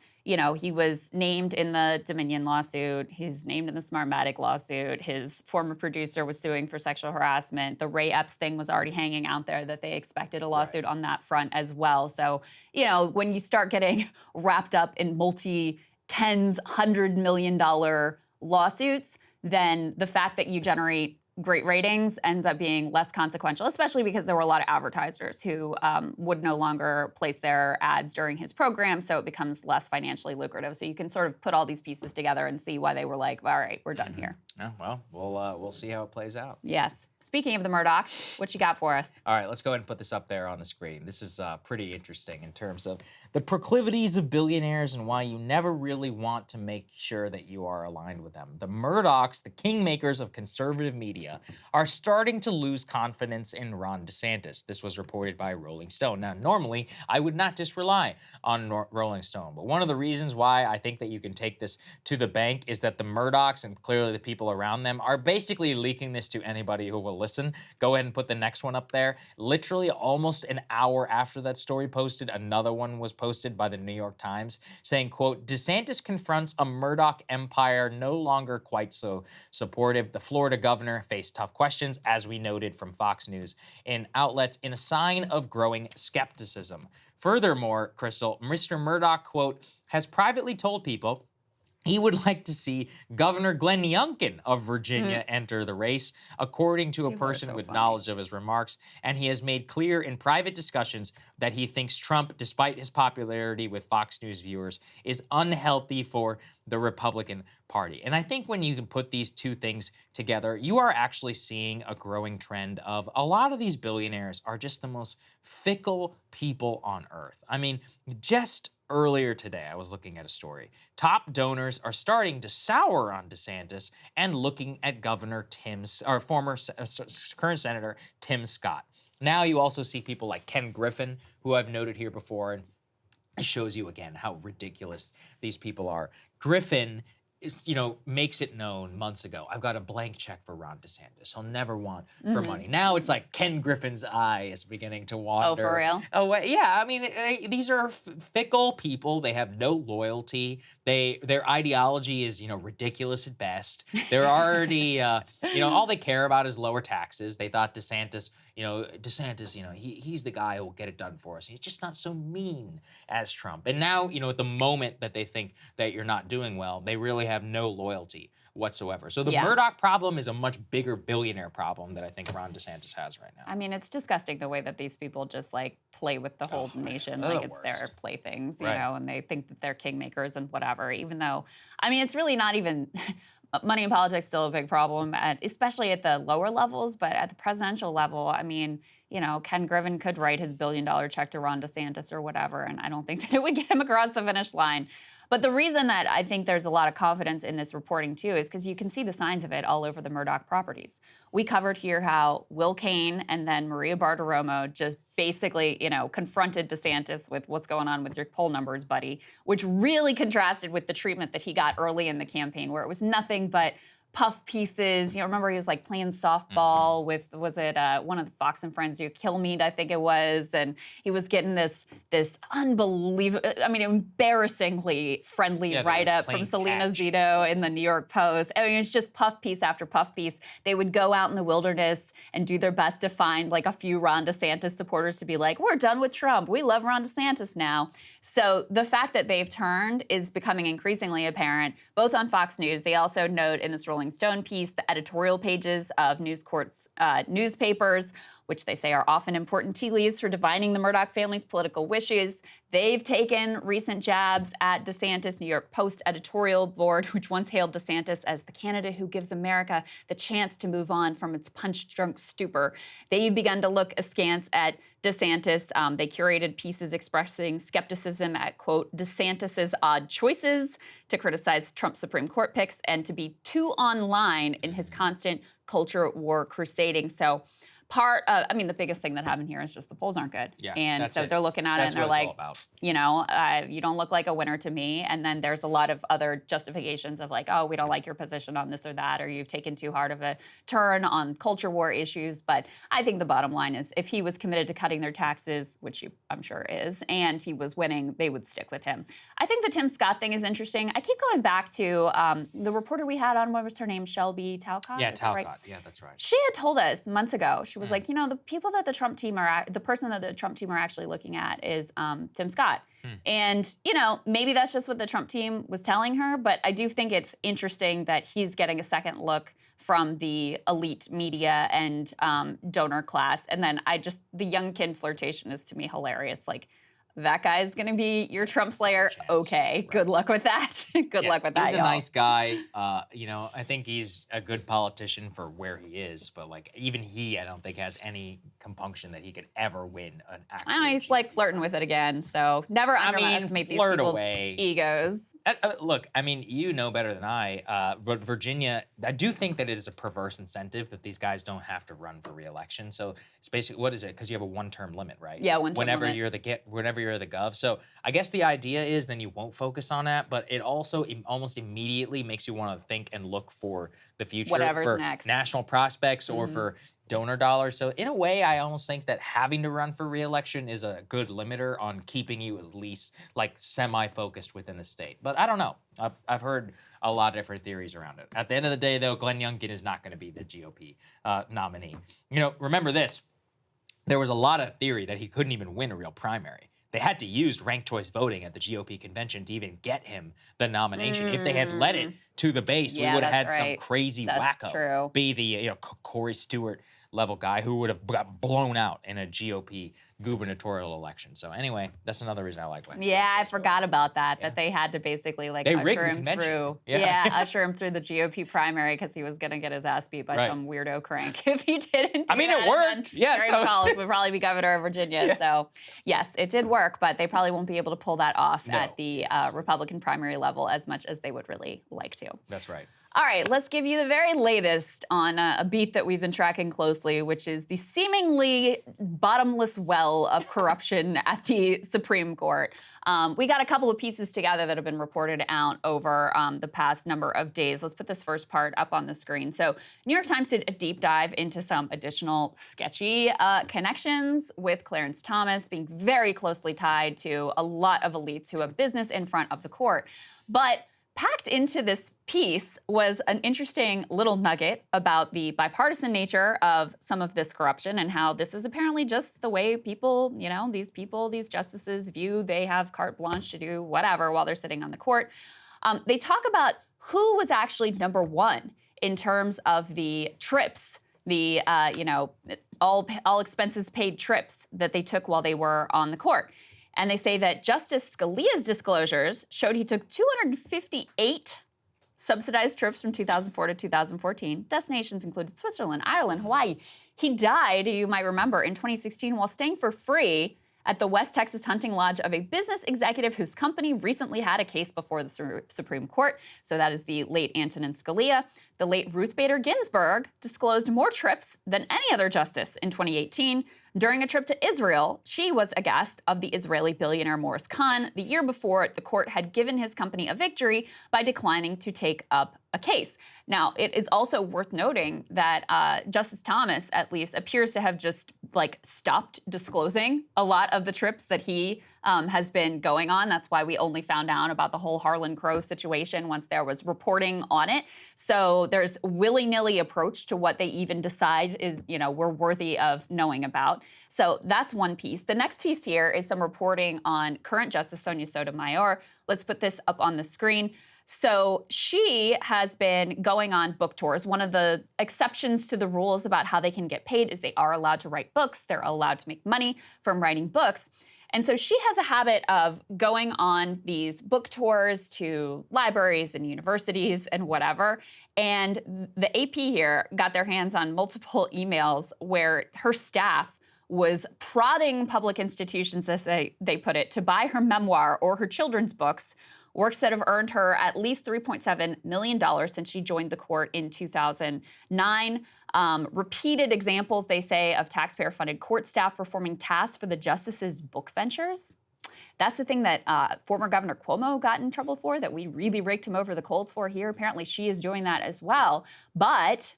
he was named in the Dominion lawsuit. He's named in the Smartmatic lawsuit. His former producer was suing for sexual harassment. The Ray Epps thing was already hanging out there that they expected a lawsuit on that front as well. So, when you start getting wrapped up in multi-tens, $100 million lawsuits, then the fact that you generate great ratings ends up being less consequential, especially because there were a lot of advertisers who would no longer place their ads during his program, so it becomes less financially lucrative. So you can sort of put all these pieces together and see why they were like, all right, we're done here.
Yeah, well, we'll see how it plays out.
Yes. Speaking of the Murdochs, what you got for us?
All right, let's go ahead and put this up there on the screen. This is pretty interesting in terms of the proclivities of billionaires and why you never really want to make sure that you are aligned with them. The Murdochs, the kingmakers of conservative media, are starting to lose confidence in Ron DeSantis. This was reported by Rolling Stone. Now, normally, I would not just rely on Rolling Stone, but one of the reasons why I think that you can take this to the bank is that the Murdochs, and clearly the people around them, are basically leaking this to anybody who will listen. Go ahead and put the next one up there. Literally almost an hour after that story posted, another one was posted by the New York Times saying, quote, DeSantis confronts a Murdoch empire no longer quite so supportive. The Florida governor faced tough questions, as we noted from Fox News in outlets, in a sign of growing skepticism. Furthermore, Krystal, Mr. Murdoch, quote, has privately told people he would like to see Governor Glenn Youngkin of Virginia enter the race, according to a person with knowledge of his remarks. And he has made clear in private discussions that he thinks Trump, despite his popularity with Fox News viewers, is unhealthy for the Republican Party. And I think when you can put these two things together, you are actually seeing a growing trend of a lot of these billionaires are just the most fickle people on earth. I mean, just earlier today, I was looking at a story. Top donors are starting to sour on DeSantis and looking at current Senator Tim Scott. Now you also see people like Ken Griffin, who I've noted here before, and it shows you again how ridiculous these people are. Griffin makes it known months ago, I've got a blank check for Ron DeSantis. He'll never want for money. Now it's like Ken Griffin's eye is beginning to wander.
Oh, for real?
Away. Yeah, I mean, these are fickle people. They have no loyalty. Their ideology is, ridiculous at best. They're already, all they care about is lower taxes. They thought DeSantis, he's the guy who will get it done for us. He's just not so mean as Trump. And now, at the moment that they think that you're not doing well, they really have no loyalty whatsoever. So the Murdoch problem is a much bigger billionaire problem that I think Ron DeSantis has right now.
I mean, it's disgusting the way that these people just play with the whole nation like it's their playthings, and they think that they're kingmakers and whatever, even though, I mean, it's really not even... Money in politics is still a big problem, especially at the lower levels, but at the presidential level, I mean, Ken Griffin could write his $1 billion check to Ron DeSantis or whatever, and I don't think that it would get him across the finish line. But the reason that I think there's a lot of confidence in this reporting, too, is because you can see the signs of it all over the Murdoch properties. We covered here how Will Cain and then Maria Bartiromo just basically, confronted DeSantis with what's going on with your poll numbers, buddy, which really contrasted with the treatment that he got early in the campaign, where it was nothing but puff pieces. Remember he was playing softball with, was it one of the Fox and Friends, Kilmeade, I think it was, and he was getting this unbelievable, I mean, embarrassingly friendly write-up from Selena Zito in the New York Post. I mean, it was just puff piece after puff piece. They would go out in the wilderness and do their best to find a few Ron DeSantis supporters to be like, we're done with Trump. We love Ron DeSantis now. So the fact that they've turned is becoming increasingly apparent, both on Fox News. They also note in this Rolling Stone piece the editorial pages of News Corp's newspapers, which they say are often important tea leaves for divining the Murdoch family's political wishes. They've taken recent jabs at DeSantis. New York Post editorial board, which once hailed DeSantis as the candidate who gives America the chance to move on from its punch-drunk stupor. They've begun to look askance at DeSantis. They curated pieces expressing skepticism at, quote, DeSantis's odd choices, to criticize Trump's Supreme Court picks, and to be too online in his constant culture war crusading. So the biggest thing that happened here is just the polls aren't good.
Yeah,
and
that's
so
it.
they're looking at
That's
it and they're
what it's
like,
all about.
you know, you don't look like a winner to me. And then there's a lot of other justifications of like, oh, we don't like your position on this or that, or you've taken too hard of a turn on culture war issues. But I think the bottom line is if he was committed to cutting their taxes, which I'm sure is, and he was winning, they would stick with him. I think the Tim Scott thing is interesting. I keep going back to the reporter we had on, what was her name? Shelby Talcott?
Yeah,
Is that right?
Talcott. Yeah, that's right.
She had told us months ago, she was like, you know, the people that the Trump team the person that the Trump team are actually looking at is Tim Scott. And, you know, maybe that's just what the Trump team was telling her, but I do think it's interesting that he's getting a second look from the elite media and donor class. And then the young kid flirtation is to me hilarious. Like, that guy is going to be your Trump slayer. Okay, good luck with that. Good luck with that,
He's a
y'all.
nice guy. You know, I think he's a good politician for where he is. But like, even he, I don't think has any compunction that he could ever win an actual.
I know he's like flirting with it again. So never underestimate these
flirt
people's
away.
egos.
Look, I mean, you know better than I. But Virginia, I do think that it is a perverse incentive that these guys don't have to run for re-election. So it's basically, what is it? Because you have a one-term limit, right?
Yeah, one-term
whenever
limit.
Whenever you're the gov. So I guess the idea is then you won't focus on that, but it also almost immediately makes you want to think and look for the future,
Whatever's
for
next.
national prospects or for donor dollars. So in a way, I almost think that having to run for re-election is a good limiter on keeping you at least like semi-focused within the state. But I don't know. I've heard a lot of different theories around it. At the end of the day, though, Glenn Youngkin is not going to be the GOP nominee. You know, remember this. There was a lot of theory that he couldn't even win a real primary. They had to use ranked choice voting at the GOP convention to even get him the nomination. If they had led it to the base, we would have had some crazy wacko be the Corey Stewart level guy who would have got blown out in a GOP gubernatorial election. So anyway, that's another reason I like Glenn.
Yeah, I forgot about that. That they had to basically like
They rigged
usher
the
him
convention.
through.
Yeah.
Usher him through the GOP primary because he was gonna get his ass beat by some weirdo crank if he didn't.
I mean, it worked. Yeah,
Terry McAuliffe would probably be governor of Virginia. So yes, it did work, but they probably won't be able to pull that off at the Republican primary level as much as they would really like to.
That's right.
All right, let's give you the very latest on a beat that we've been tracking closely, which is the seemingly bottomless well of corruption at the Supreme Court. We got a couple of pieces together that have been reported out over the past number of days. Let's put this first part up on the screen. So New York Times did a deep dive into some additional sketchy connections with Clarence Thomas being very closely tied to a lot of elites who have business in front of the court. But packed into this piece was an interesting little nugget about the bipartisan nature of some of this corruption and how this is apparently just the way people, these justices view they have carte blanche to do whatever while they're sitting on the court. They talk about who was actually number one in terms of the trips, the all expenses paid trips that they took while they were on the court. And they say that Justice Scalia's disclosures showed he took 258 subsidized trips from 2004 to 2014. Destinations included Switzerland, Ireland, Hawaii. He died, you might remember, in 2016 while staying for free at the West Texas hunting lodge of a business executive whose company recently had a case before the Supreme Court. So that is the late Antonin Scalia. The late Ruth Bader Ginsburg disclosed more trips than any other justice in 2018. During a trip to Israel, she was a guest of the Israeli billionaire Morris Khan. The year before, the court had given his company a victory by declining to take up a case. Now, it is also worth noting that Justice Thomas, at least, appears to have just stopped disclosing a lot of the trips that he has been going on. That's why we only found out about the whole Harlan Crow situation once there was reporting on it. So there's willy-nilly approach to what they even decide is, we're worthy of knowing about. So that's one piece. The next piece here is some reporting on current Justice Sonia Sotomayor. Let's put this up on the screen. So she has been going on book tours. One of the exceptions to the rules about how they can get paid is they are allowed to write books. They're allowed to make money from writing books. And so she has a habit of going on these book tours to libraries and universities and whatever. And the AP here got their hands on multiple emails where her staff was prodding public institutions, as they put it, to buy her memoir or her children's books works that have earned her at least $3.7 million since she joined the court in 2009. Repeated examples, they say, of taxpayer-funded court staff performing tasks for the justices' book ventures. That's the thing that former Governor Cuomo got in trouble for, that we really raked him over the coals for here. Apparently, she is doing that as well. But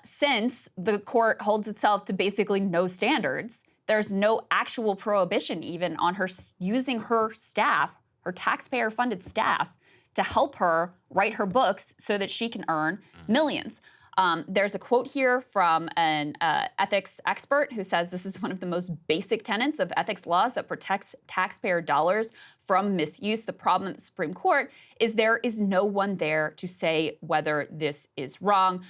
since the court holds itself to basically no standards, there's no actual prohibition even on her using her staff, her taxpayer-funded staff, to help her write her books so that she can earn millions. There's a quote here from an ethics expert who says this is one of the most basic tenets of ethics laws that protects taxpayer dollars from misuse. The problem at the Supreme Court is there is no one there to say whether this is wrong.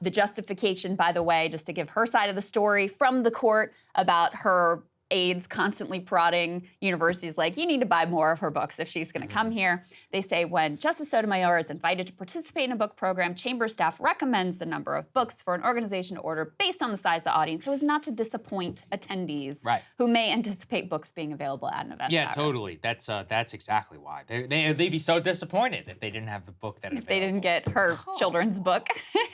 The justification, by the way, just to give her side of the story from the court about her aides constantly prodding universities like, you need to buy more of her books if she's going to come here. They say when Justice Sotomayor is invited to participate in a book program, chamber staff recommends the number of books for an organization to order based on the size of the audience so as not to disappoint attendees who may anticipate books being available at an event.
Yeah, totally. That's exactly why. They'd be so disappointed if they didn't have the book that
if they didn't get her children's book.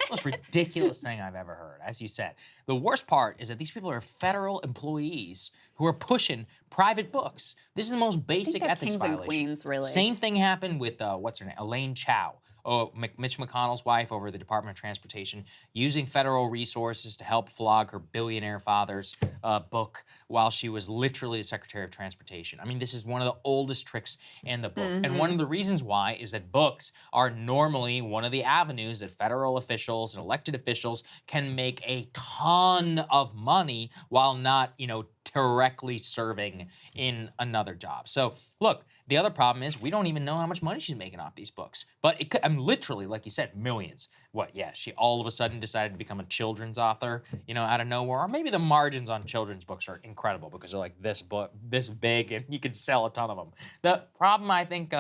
Most ridiculous thing I've ever heard, as you said. The worst part is that these people are federal employees who are pushing private books. This is the most basic ethics
kings
violation.
And queens, really.
Same thing happened with, what's her name, Elaine Chao, Mitch McConnell's wife over the Department of Transportation, using federal resources to help flog her billionaire father's book while she was literally the Secretary of Transportation. I mean, this is one of the oldest tricks in the book. And one of the reasons why is that books are normally one of the avenues that federal officials and elected officials can make a ton of money while not, directly serving in another job. So look, the other problem is we don't even know how much money she's making off these books. But it could, I'm literally, like you said, millions. What, yeah, she all of a sudden decided to become a children's author, out of nowhere. Or maybe the margins on children's books are incredible because they're like this big and you can sell a ton of them. The problem, I think,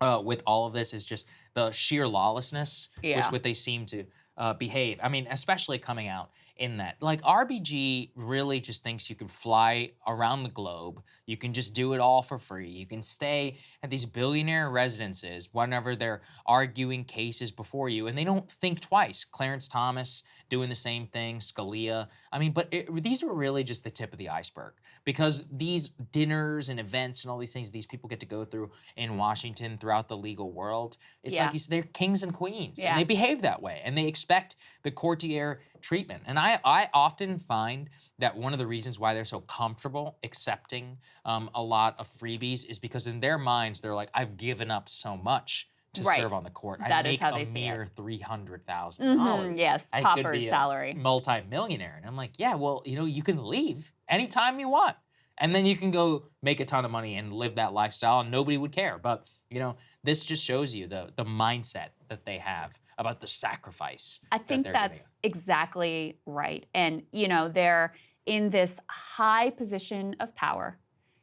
with all of this is just the sheer lawlessness with which they seem to behave. I mean, especially coming out in that. Like, RBG really just thinks you can fly around the globe. You can just do it all for free. You can stay at these billionaire residences whenever they're arguing cases before you, and they don't think twice. Clarence Thomas doing the same thing, Scalia. I mean, but these are really just the tip of the iceberg, because these dinners and events and all these things these people get to go through in Washington throughout the legal world, it's like you said, they're kings and queens, and they behave that way, and they expect the courtier treatment. And I often find that one of the reasons why they're so comfortable accepting a lot of freebies is because in their minds, they're like, I've given up so much to serve on the court. I make a mere $300,000.
Yes, pauper's salary.
Multi-millionaire. And I'm like, yeah, well, you can leave anytime you want. And then you can go make a ton of money and live that lifestyle and nobody would care. But, this just shows you the mindset that they have about the sacrifice.
I think that's exactly right. And, they're in this high position of power.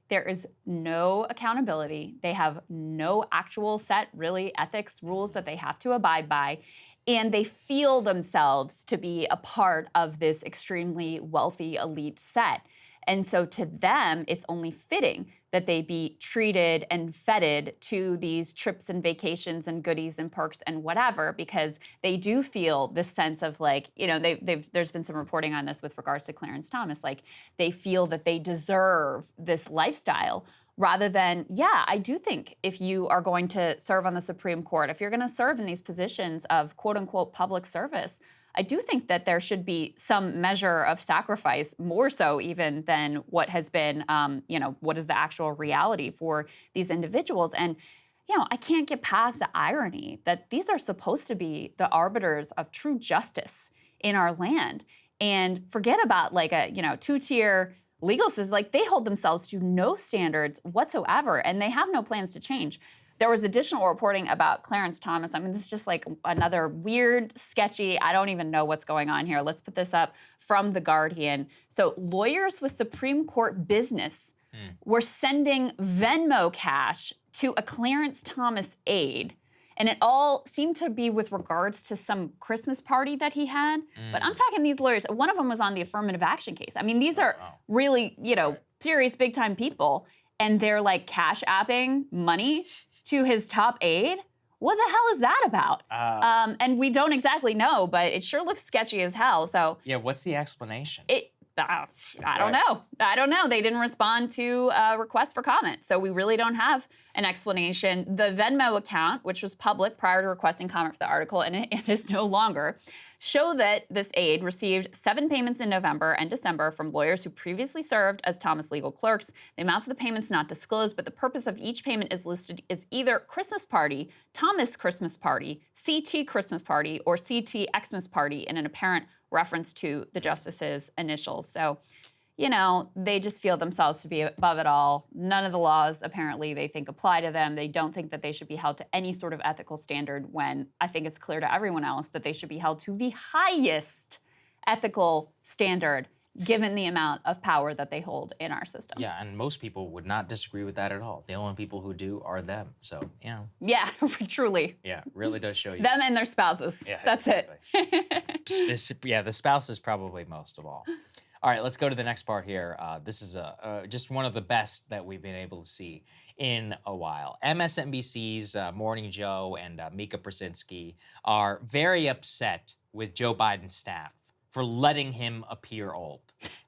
There is no accountability. They have no actual set, really, ethics rules that they have to abide by. And they feel themselves to be a part of this extremely wealthy elite set. And so to them, it's only fitting that they be treated and feted to these trips and vacations and goodies and perks and whatever, because they do feel this sense of like, there's been some reporting on this with regards to Clarence Thomas, like they feel that they deserve this lifestyle rather than, I do think if you are going to serve on the Supreme Court, if you're going to serve in these positions of quote unquote public service, I do think that there should be some measure of sacrifice, more so even than what has been, what is the actual reality for these individuals. And, I can't get past the irony that these are supposed to be the arbiters of true justice in our land. And forget about like a, two-tier legal system. Like they hold themselves to no standards whatsoever, and they have no plans to change. There was additional reporting about Clarence Thomas. I mean, this is just like another weird, sketchy, I don't even know what's going on here. Let's put this up from The Guardian. So lawyers with Supreme Court business were sending Venmo cash to a Clarence Thomas aide. And it all seemed to be with regards to some Christmas party that he had. But I'm talking these lawyers. One of them was on the affirmative action case. I mean, these are really, serious big time people. And they're like cash apping money to his top aide? What the hell is that about? And we don't exactly know, but it sure looks sketchy as hell. So
Yeah, what's the explanation?
I don't know. I don't know. They didn't respond to a request for comment. So we really don't have an explanation. The Venmo account, which was public prior to requesting comment for the article, and it is no longer, show that this aide received 7 payments in November and December from lawyers who previously served as Thomas legal clerks. The amounts of the payments not disclosed, but the purpose of each payment is listed as either Christmas party, Thomas Christmas party, CT Christmas party, or CT Xmas party in an apparent reference to the justice's initials. So, you know, they just feel themselves to be above it all. None of the laws, apparently, they think apply to them. They don't think that they should be held to any sort of ethical standard when I think it's clear to everyone else that they should be held to the highest ethical standard given the amount of power that they hold in our system.
Yeah, and most people would not disagree with that at all. The only people who do are them. So, you know.
Yeah, truly.
Yeah, really does show you.
Them and their spouses.
Yeah,
That's
exactly.
it.
Yeah, the spouse is probably most of all. All right, let's go to the next part here. This is just one of the best that we've been able to see in a while. MSNBC's Morning Joe and Mika Brzezinski are very upset with Joe Biden's staff for letting him appear old.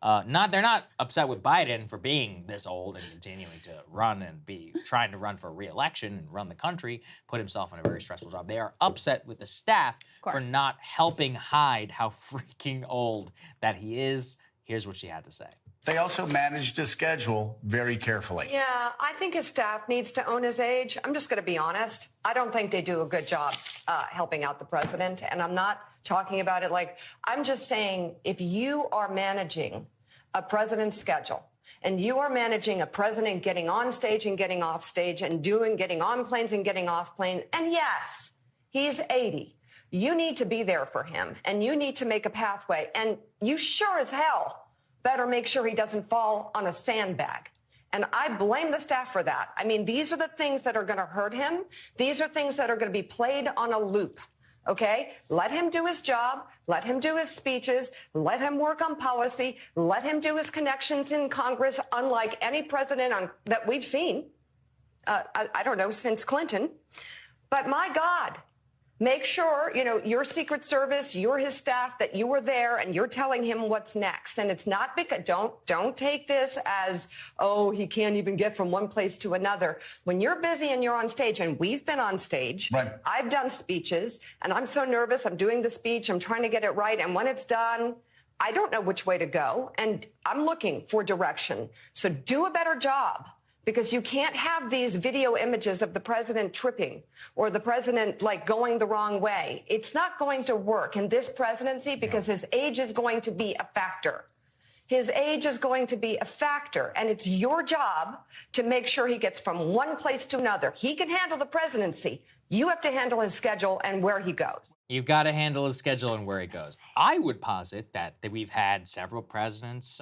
They're not upset with Biden for being this old and continuing to run and be trying to run for re-election and run the country, put himself in a very stressful job. They are upset with the staff for not helping hide how freaking old that he is. Here's what she had to say.
They also managed his schedule very carefully.
Yeah, I think his staff needs to own his age. I'm just going to be honest. I don't think they do a good job helping out the president. And I'm not talking about it like, I'm just saying if you are managing a president's schedule and you are managing a president getting on stage and getting off stage and getting on planes and getting off plane, and yes, he's 80. You need to be there for him and you need to make a pathway. And you sure as hell better make sure he doesn't fall on a sandbag. And I blame the staff for that. I mean, these are the things that are going to hurt him. These are things that are going to be played on a loop. Okay? Let him do his job. Let him do his speeches. Let him work on policy. Let him do his connections in Congress, unlike any president that we've seen. I don't know, since Clinton. But my God, make sure, you know, your Secret Service, you're his staff, that you were there and you're telling him what's next. And it's not because, don't take this as, oh, he can't even get from one place to another. When you're busy and you're on stage, and we've been on stage,
right.
I've done speeches and I'm so nervous. I'm doing the speech. I'm trying to get it right. And when it's done, I don't know which way to go. And I'm looking for direction. So do a better job. Because you can't have these video images of the president tripping or the president like going the wrong way. It's not going to work in this presidency because his age is going to be a factor. His age is going to be a factor, and it's your job to make sure he gets from one place to another. He can handle the presidency. You have to handle his schedule and where he goes.
You've got to handle his schedule and where he goes. I would posit that we've had several presidents.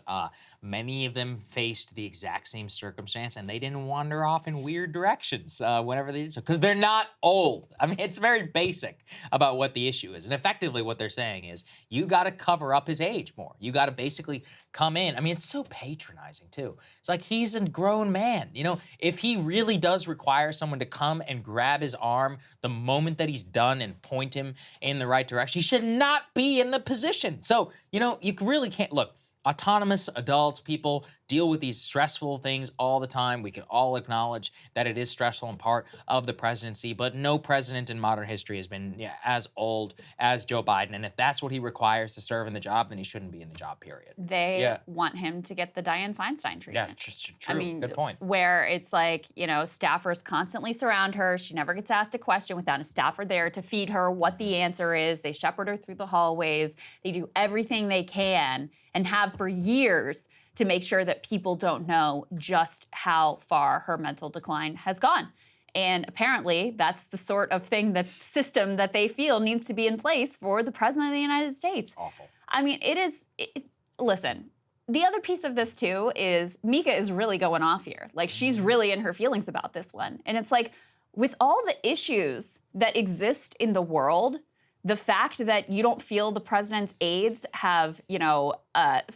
Many of them faced the exact same circumstance, and they didn't wander off in weird directions whenever they did so, because they're not old. I mean, it's very basic about what the issue is. And effectively what they're saying is you got to cover up his age more. You got to basically come in. I mean, it's so patronizing, too. It's like he's a grown man. You know, if he really does require someone to come and grab his arm the moment that he's done and point him in the right direction, he should not be in the position. So, you know, you really can't, look, autonomous adults, people deal with these stressful things all the time. We can all acknowledge that it is stressful and part of the presidency, but no president in modern history has been as old as Joe Biden. And if that's what he requires to serve in the job, then he shouldn't be in the job, period.
They want him to get the Dianne Feinstein treatment.
Yeah, just true.
I mean,
good point.
Where it's like, you know, staffers constantly surround her. She never gets asked a question without a staffer there to feed her what the answer is. They shepherd her through the hallways. They do everything they can and have for years to make sure that people don't know just how far her mental decline has gone. And apparently that's the sort of thing, that system that they feel needs to be in place for the president of the United States.
Awful.
I mean, listen, the other piece of this too is Mika is really going off here. Like, she's really in her feelings about this one. And it's like, with all the issues that exist in the world, the fact that you don't feel the president's aides have,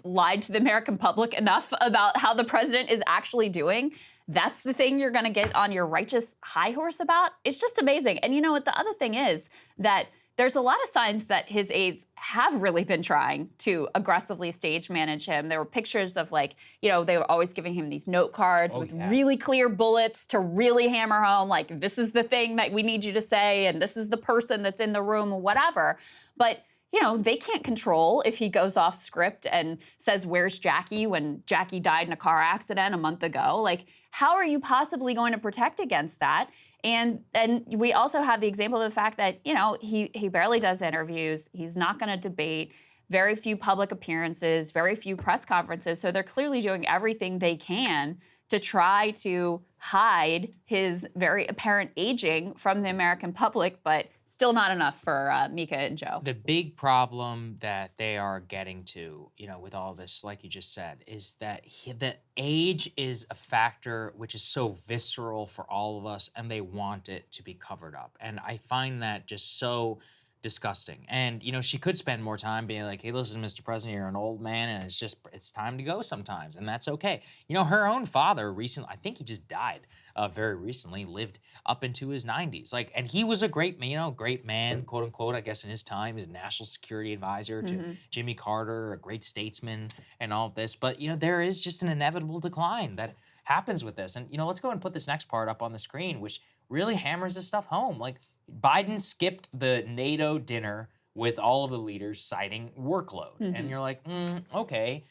lied to the American public enough about how the president is actually doing, that's the thing you're going to get on your righteous high horse about. It's just amazing. And you know what? The other thing is that there's a lot of signs that his aides have really been trying to aggressively stage manage him. There were pictures of like, you know, they were always giving him these note cards with really clear bullets to really hammer home, like, this is the thing that we need you to say, and this is the person that's in the room, or whatever. But you know, they can't control if he goes off script and says, where's Jackie, when Jackie died in a car accident a month ago. Like, how are you possibly going to protect against that? And we also have the example of the fact that, you know, he barely does interviews. He's not going to debate. Very few public appearances, very few press conferences. So they're clearly doing everything they can to try to hide his very apparent aging from the American public, but still not enough for Mika and Joe.
The big problem that they are getting to, you know, with all this, like you just said, is that the age is a factor which is so visceral for all of us, and they want it to be covered up. And I find that just so disgusting. And, you know, she could spend more time being like, hey, listen, Mr. President, you're an old man, and it's time to go sometimes, and that's okay. You know, her own father recently, I think he just died very recently, lived up into his 90s. Like, and he was a great, you know, great man, quote unquote, I guess in his time. He's a national security advisor to Jimmy Carter, a great statesman and all of this. But, you know, there is just an inevitable decline that happens with this. And, you know, let's go and put this next part up on the screen, which really hammers this stuff home. Like, Biden skipped the NATO dinner with all of the leaders citing workload. And you're like, okay.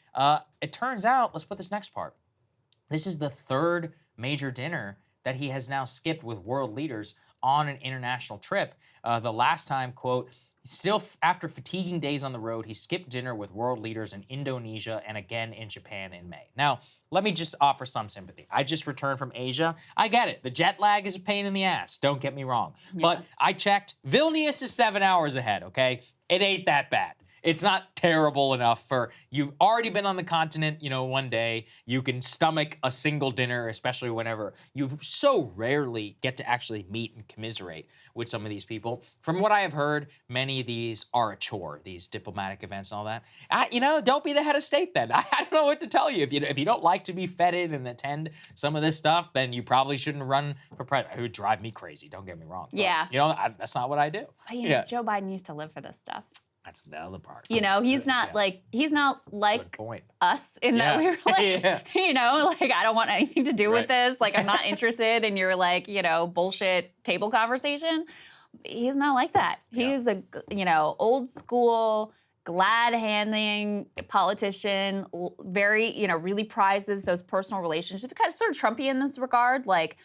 It turns out, let's put this next part. This is the third major dinner that he has now skipped with world leaders on an international trip. The last time, quote, still after fatiguing days on the road, he skipped dinner with world leaders in Indonesia and again in Japan in May. Now, let me just offer some sympathy. I just returned from Asia. I get it. The jet lag is a pain in the ass. Don't get me wrong. But I checked. Vilnius is 7 hours ahead, okay? It ain't that bad. It's not terrible enough for, you've already been on the continent, you know, one day. You can stomach a single dinner, especially whenever you so rarely get to actually meet and commiserate with some of these people. From what I have heard, many of these are a chore, these diplomatic events and all that. You know, don't be the head of state then. I don't know what to tell you. If you don't like to be feted and attend some of this stuff, then you probably shouldn't run for president. It would drive me crazy, don't get me wrong. But,
Yeah.
you know, that's not what I do.
But, you know, Joe Biden used to live for this stuff.
That's the other part.
You know, he's not like us in that we were like, you know, like, I don't want anything to do with this. Like, I'm not interested in your, like, you know, bullshit table conversation. He's not like that. He's a, you know, old school, glad-handing politician, very, you know, really prizes those personal relationships. Kind of sort of Trumpy in this regard, like,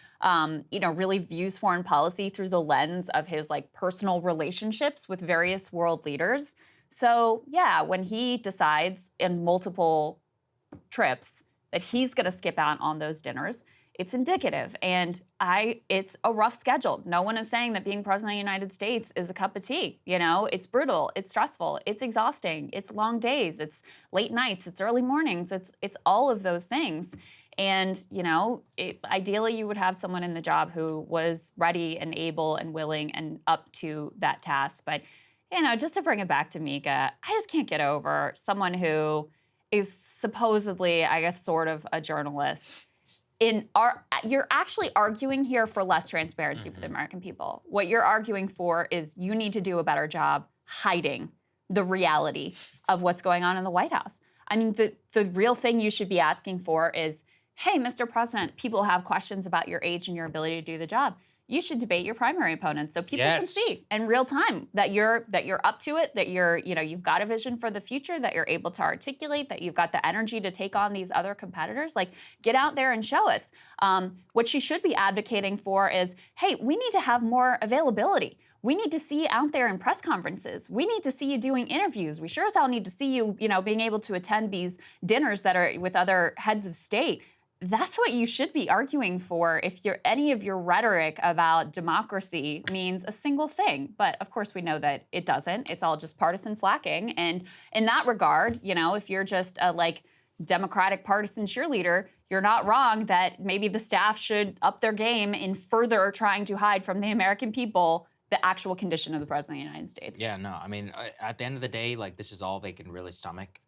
you know, really views foreign policy through the lens of his, like, personal relationships with various world leaders. So, yeah, when he decides in multiple trips that he's going to skip out on those dinners, it's indicative, and it's a rough schedule. No one is saying that being president of the United States is a cup of tea. You know, it's brutal, it's stressful, it's exhausting, it's long days, it's late nights, it's early mornings, it's all of those things. And, you know, ideally you would have someone in the job who was ready and able and willing and up to that task. But, you know, just to bring it back to Mika, I just can't get over someone who is supposedly, I guess, sort of a journalist. You're actually arguing here for less transparency for the American people. What you're arguing for is you need to do a better job hiding the reality of what's going on in the White House. I mean, the real thing you should be asking for is, hey, Mr. President, people have questions about your age and your ability to do the job. You should debate your primary opponents so people can see in real time that you're up to it, that you've got a vision for the future, that you're able to articulate, that you've got the energy to take on these other competitors. Like, get out there and show us. What she should be advocating for is, hey, we need to have more availability. We need to see you out there in press conferences. We need to see you doing interviews. We sure as hell need to see you, you know, being able to attend these dinners that are with other heads of state. That's what you should be arguing for if any of your rhetoric about democracy means a single thing. But of course, we know that it doesn't. It's all just partisan flacking. And in that regard, you know, if you're just a Democratic partisan cheerleader, you're not wrong that maybe the staff should up their game in further trying to hide from the American people the actual condition of the president of the United States.
Yeah, no, I mean, at the end of the day, like, this is all they can really stomach.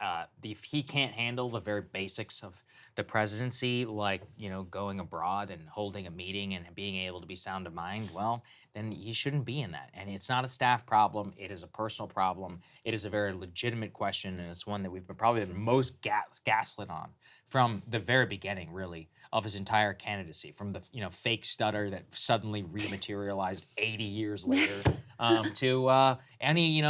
If he can't handle the very basics of the presidency, like, going abroad and holding a meeting and being able to be sound of mind, well, then you shouldn't be in that. And it's not a staff problem. It is a personal problem. It is a very legitimate question, and it's one that we've probably been most gaslit on from the very beginning, really, of his entire candidacy, from the fake stutter that suddenly rematerialized 80 years later, to any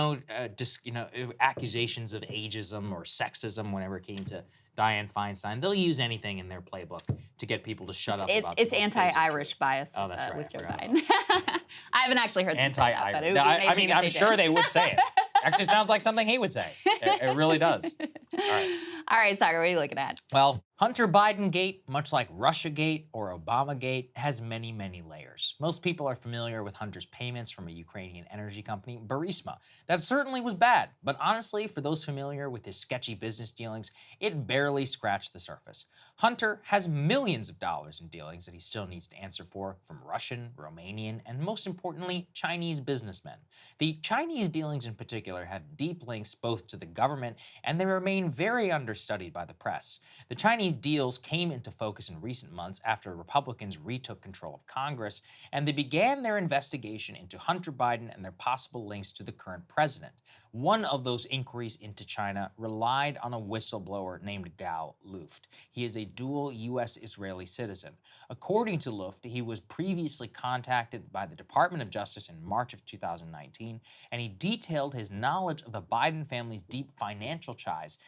accusations of ageism or sexism whenever it came to Dianne Feinstein. They'll use anything in their playbook to get people to shut up about
It's
the most basic
anti-Irish
truth.
bias
Oh, that's right.
with
I
Joe
forgot
Biden. I haven't actually heard them say that, but it would be
I
amazing
mean,
if
I'm
they
sure
did.
they would say it. Actually sounds like something he would say. It really does. All right.
All right, Saagar, what are you looking at?
Well, Hunter Biden Gate, much like Russia Gate or Obama Gate, has many, many layers. Most people are familiar with Hunter's payments from a Ukrainian energy company, Burisma. That certainly was bad, but honestly, for those familiar with his sketchy business dealings, it barely scratched the surface. Hunter has millions of dollars in dealings that he still needs to answer for from Russian, Romanian, and most importantly, Chinese businessmen. The Chinese dealings in particular have deep links both to the government, and they remain very understudied by the press. The Chinese deals came into focus in recent months after Republicans retook control of Congress, and they began their investigation into Hunter Biden and their possible links to the current president. One of those inquiries into China relied on a whistleblower named Gal Luft. He is a dual U.S.-Israeli citizen. According to Luft, he was previously contacted by the Department of Justice in March of 2019, and he detailed his knowledge of the Biden family's deep financial ties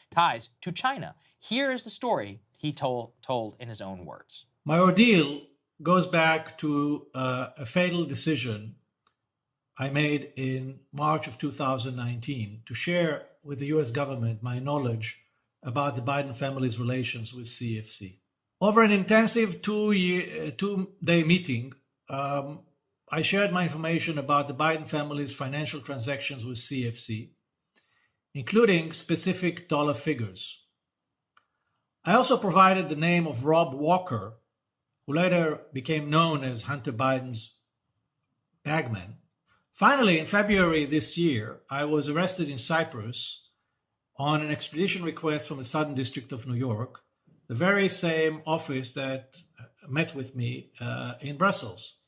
to China. Here is the story he told in his own words.
My ordeal goes back to a fatal decision I made in March of 2019 to share with the US government my knowledge about the Biden family's relations with CFC. Over an intensive two-day meeting, I shared my information about the Biden family's financial transactions with CFC, including specific dollar figures. I also provided the name of Rob Walker, who later became known as Hunter Biden's bagman. Finally, in February this year, I was arrested in Cyprus on an extradition request from the Southern District of New York, the very same office that met with me in Brussels.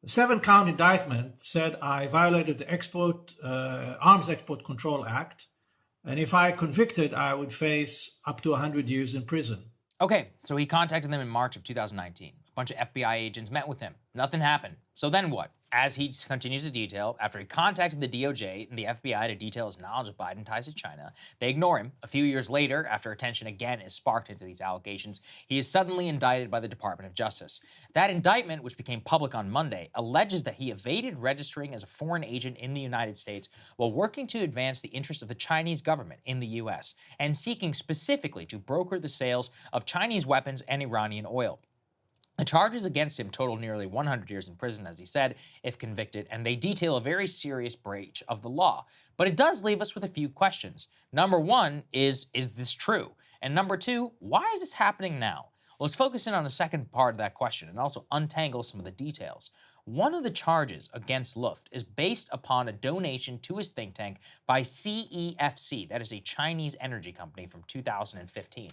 The 7-count indictment said I violated the Arms Export Control Act, and if I convicted, I would face up to 100 years in prison.
Okay, so he contacted them in March of 2019. A bunch of FBI agents met with him. Nothing happened. So then what? As he continues to detail, after he contacted the DOJ and the FBI to detail his knowledge of Biden ties to China, they ignore him. A few years later, after attention again is sparked into these allegations, he is suddenly indicted by the Department of Justice. That indictment, which became public on Monday, alleges that he evaded registering as a foreign agent in the United States while working to advance the interests of the Chinese government in the U.S. and seeking specifically to broker the sales of Chinese weapons and Iranian oil. The charges against him total nearly 100 years in prison, as he said, if convicted, and they detail a very serious breach of the law. But it does leave us with a few questions. Number one is this true? And number two, why is this happening now? Well, let's focus in on the second part of that question and also untangle some of the details. One of the charges against Luft is based upon a donation to his think tank by CEFC, that is a Chinese energy company, from 2015.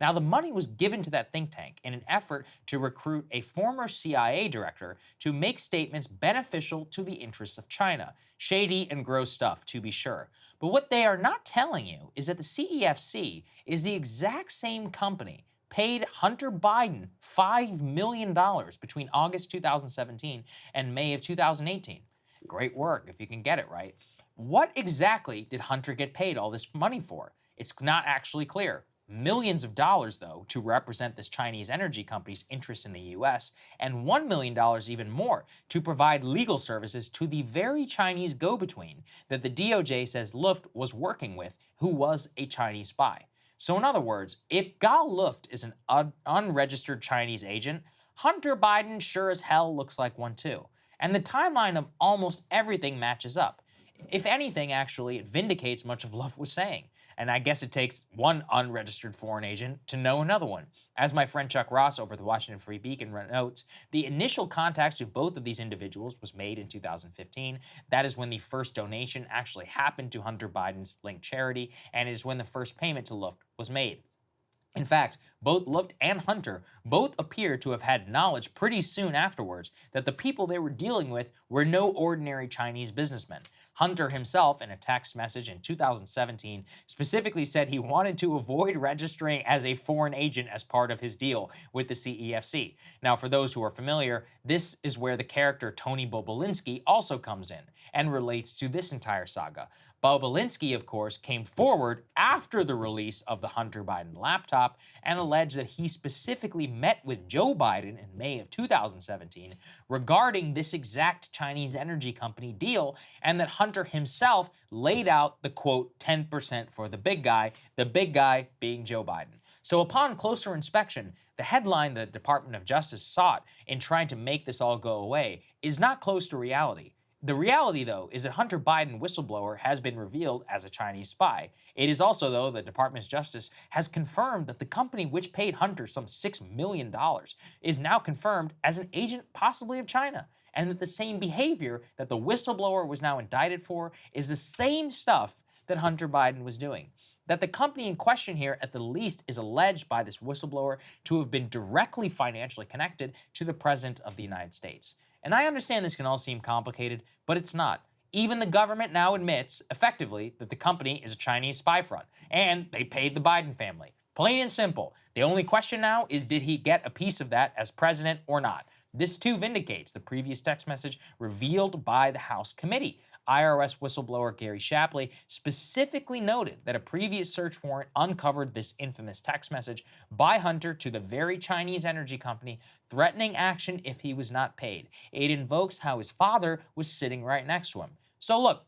Now, the money was given to that think tank in an effort to recruit a former CIA director to make statements beneficial to the interests of China. Shady and gross stuff, to be sure. But what they are not telling you is that the CEFC is the exact same company paid Hunter Biden $5 million between August 2017 and May of 2018. Great work if you can get it right. What exactly did Hunter get paid all this money for? It's not actually clear. Millions of dollars, though, to represent this Chinese energy company's interest in the U.S., and $1 million even more to provide legal services to the very Chinese go-between that the DOJ says Luft was working with, who was a Chinese spy. So in other words, if Gal Luft is an unregistered Chinese agent, Hunter Biden sure as hell looks like one too. And the timeline of almost everything matches up. If anything, actually, it vindicates much of Luft was saying. And I guess it takes one unregistered foreign agent to know another one. As my friend Chuck Ross over at the Washington Free Beacon notes, the initial contacts to both of these individuals was made in 2015. That is when the first donation actually happened to Hunter Biden's linked charity, and it is when the first payment to Luft was made. In fact, both Luft and Hunter both appear to have had knowledge pretty soon afterwards that the people they were dealing with were no ordinary Chinese businessmen. Hunter himself, in a text message in 2017, specifically said he wanted to avoid registering as a foreign agent as part of his deal with the CEFC. Now, for those who are familiar, this is where the character Tony Bobulinski also comes in and relates to this entire saga. Bobulinski, of course, came forward after the release of the Hunter Biden laptop and alleged that he specifically met with Joe Biden in May of 2017 regarding this exact Chinese energy company deal, and that Hunter himself laid out the, quote, 10% for the big guy being Joe Biden. So upon closer inspection, the headline the Department of Justice sought in trying to make this all go away is not close to reality. The reality, though, is that Hunter Biden Whistleblower has been revealed as a Chinese spy. It is also, though, the Department of Justice has confirmed that the company which paid Hunter some $6 million is now confirmed as an agent possibly of China, and that the same behavior that the whistleblower was now indicted for is the same stuff that Hunter Biden was doing. That the company in question here, at the least, is alleged by this whistleblower to have been directly financially connected to the President of the United States. And I understand this can all seem complicated, but it's not. Even the government now admits, effectively, that the company is a Chinese spy front, and they paid the Biden family. Plain and simple. The only question now is, did he get a piece of that as president or not? This too vindicates the previous text message revealed by the House committee. IRS whistleblower Gary Shapley specifically noted that a previous search warrant uncovered this infamous text message by Hunter to the very Chinese energy company, threatening action if he was not paid. It invokes how his father was sitting right next to him. So look,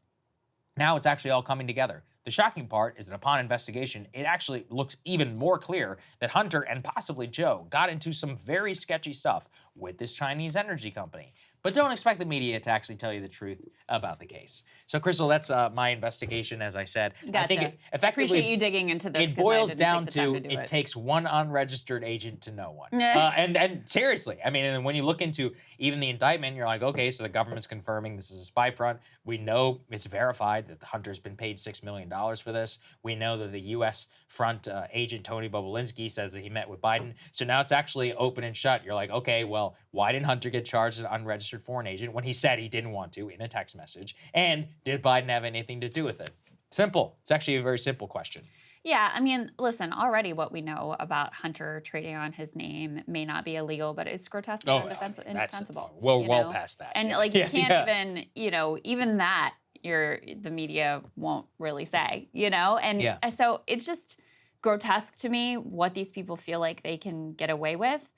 now it's actually all coming together. The shocking part is that upon investigation, it actually looks even more clear that Hunter and possibly Joe got into some very sketchy stuff with this Chinese energy company. But don't expect the media to actually tell you the truth about the case. So, Krystal, that's my investigation, as I said.
Gotcha.
I think it effectively...
Appreciate you digging into this.
It boils down to it takes one unregistered agent to know one. And seriously, I mean, and when you look into even the indictment, you're like, okay, so the government's confirming this is a spy front. We know it's verified that the Hunter's been paid $6 million for this. We know that the U.S. front agent Tony Bobulinski says that he met with Biden. So now it's actually open and shut. You're like, okay, well, why didn't Hunter get charged as an unregistered foreign agent when he said he didn't want to in a text message? And did Biden have anything to do with it? Simple. It's actually a very simple question.
Yeah, I mean, listen, already what we know about Hunter trading on his name may not be illegal, but it's grotesque and indefensible.
Well past that.
And like you can't even, even that the media won't really say, And so it's just grotesque to me what these people feel like they can get away with.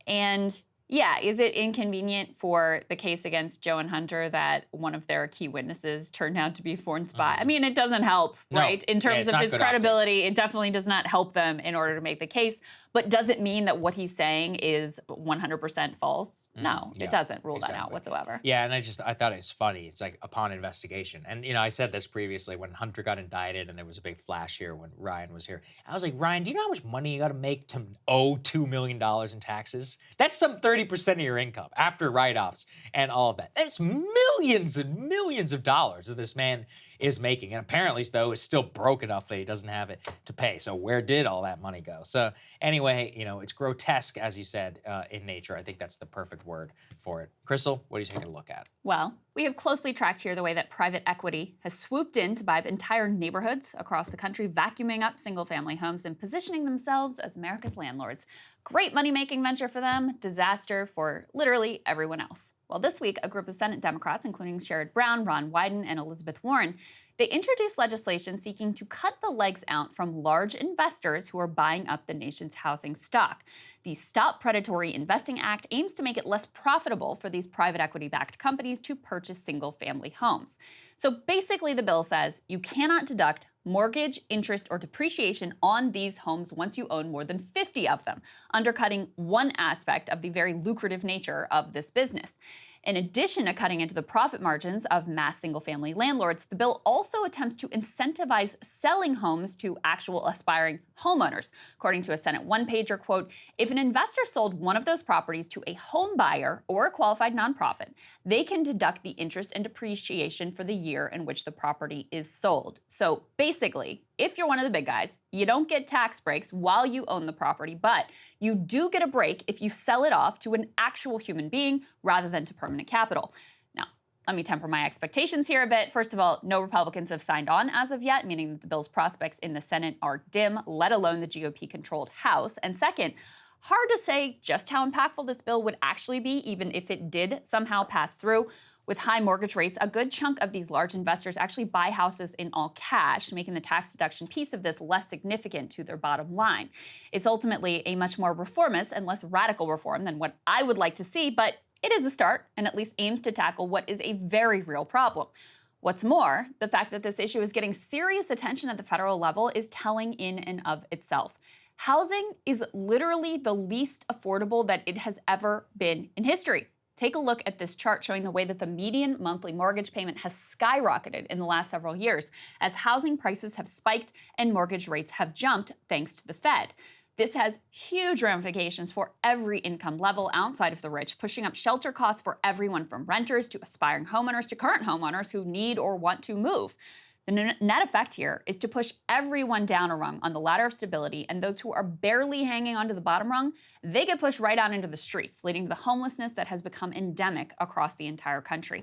And yeah, is it inconvenient for the case against Joe and Hunter that one of their key witnesses turned out to be a foreign spy? I mean, it doesn't help, right? In terms of his credibility, it definitely does not help them in order to make the case. But does it mean that what he's saying is 100% false? No, it doesn't rule that out whatsoever.
Yeah, and I thought it was funny. It's like upon investigation. And, I said this previously when Hunter got indicted and there was a big flash here when Ryan was here. I was like, Ryan, do you know how much money you got to make to owe $2 million in taxes? That's some 30% of your income after write-offs and all of that. There's millions and millions of dollars that this man is making. And apparently, though, is still broke enough that he doesn't have it to pay. So where did all that money go? So anyway, it's grotesque, as you said, in nature. I think that's the perfect word for it. Krystal, what are you taking a look at?
Well, we have closely tracked here the way that private equity has swooped in to buy entire neighborhoods across the country, vacuuming up single-family homes and positioning themselves as America's landlords. Great money-making venture for them, disaster for literally everyone else. Well, this week, a group of Senate Democrats, including Sherrod Brown, Ron Wyden, and Elizabeth Warren, they introduced legislation seeking to cut the legs out from large investors who are buying up the nation's housing stock. The Stop Predatory Investing Act aims to make it less profitable for these private equity-backed companies to purchase single-family homes. So basically, the bill says you cannot deduct mortgage, interest, or depreciation on these homes once you own more than 50 of them, undercutting one aspect of the very lucrative nature of this business. In addition to cutting into the profit margins of mass single-family landlords, the bill also attempts to incentivize selling homes to actual aspiring homeowners. According to a Senate one-pager, quote, if an investor sold one of those properties to a home buyer or a qualified nonprofit, they can deduct the interest and depreciation for the year in which the property is sold. So basically, if you're one of the big guys, you don't get tax breaks while you own the property, but you do get a break if you sell it off to an actual human being rather than to permanent capital. Now, let me temper my expectations here a bit. First of all, no Republicans have signed on as of yet, meaning that the bill's prospects in the Senate are dim, let alone the GOP-controlled House. And second, hard to say just how impactful this bill would actually be, even if it did somehow pass through. With high mortgage rates, a good chunk of these large investors actually buy houses in all cash, making the tax deduction piece of this less significant to their bottom line. It's ultimately a much more reformist and less radical reform than what I would like to see, but it is a start and at least aims to tackle what is a very real problem. What's more, the fact that this issue is getting serious attention at the federal level is telling in and of itself. Housing is literally the least affordable that it has ever been in history. Take a look at this chart showing the way that the median monthly mortgage payment has skyrocketed in the last several years as housing prices have spiked and mortgage rates have jumped thanks to the Fed. This has huge ramifications for every income level outside of the rich, pushing up shelter costs for everyone from renters to aspiring homeowners to current homeowners who need or want to move. The net effect here is to push everyone down a rung on the ladder of stability, and those who are barely hanging onto the bottom rung, they get pushed right out into the streets, leading to the homelessness that has become endemic across the entire country.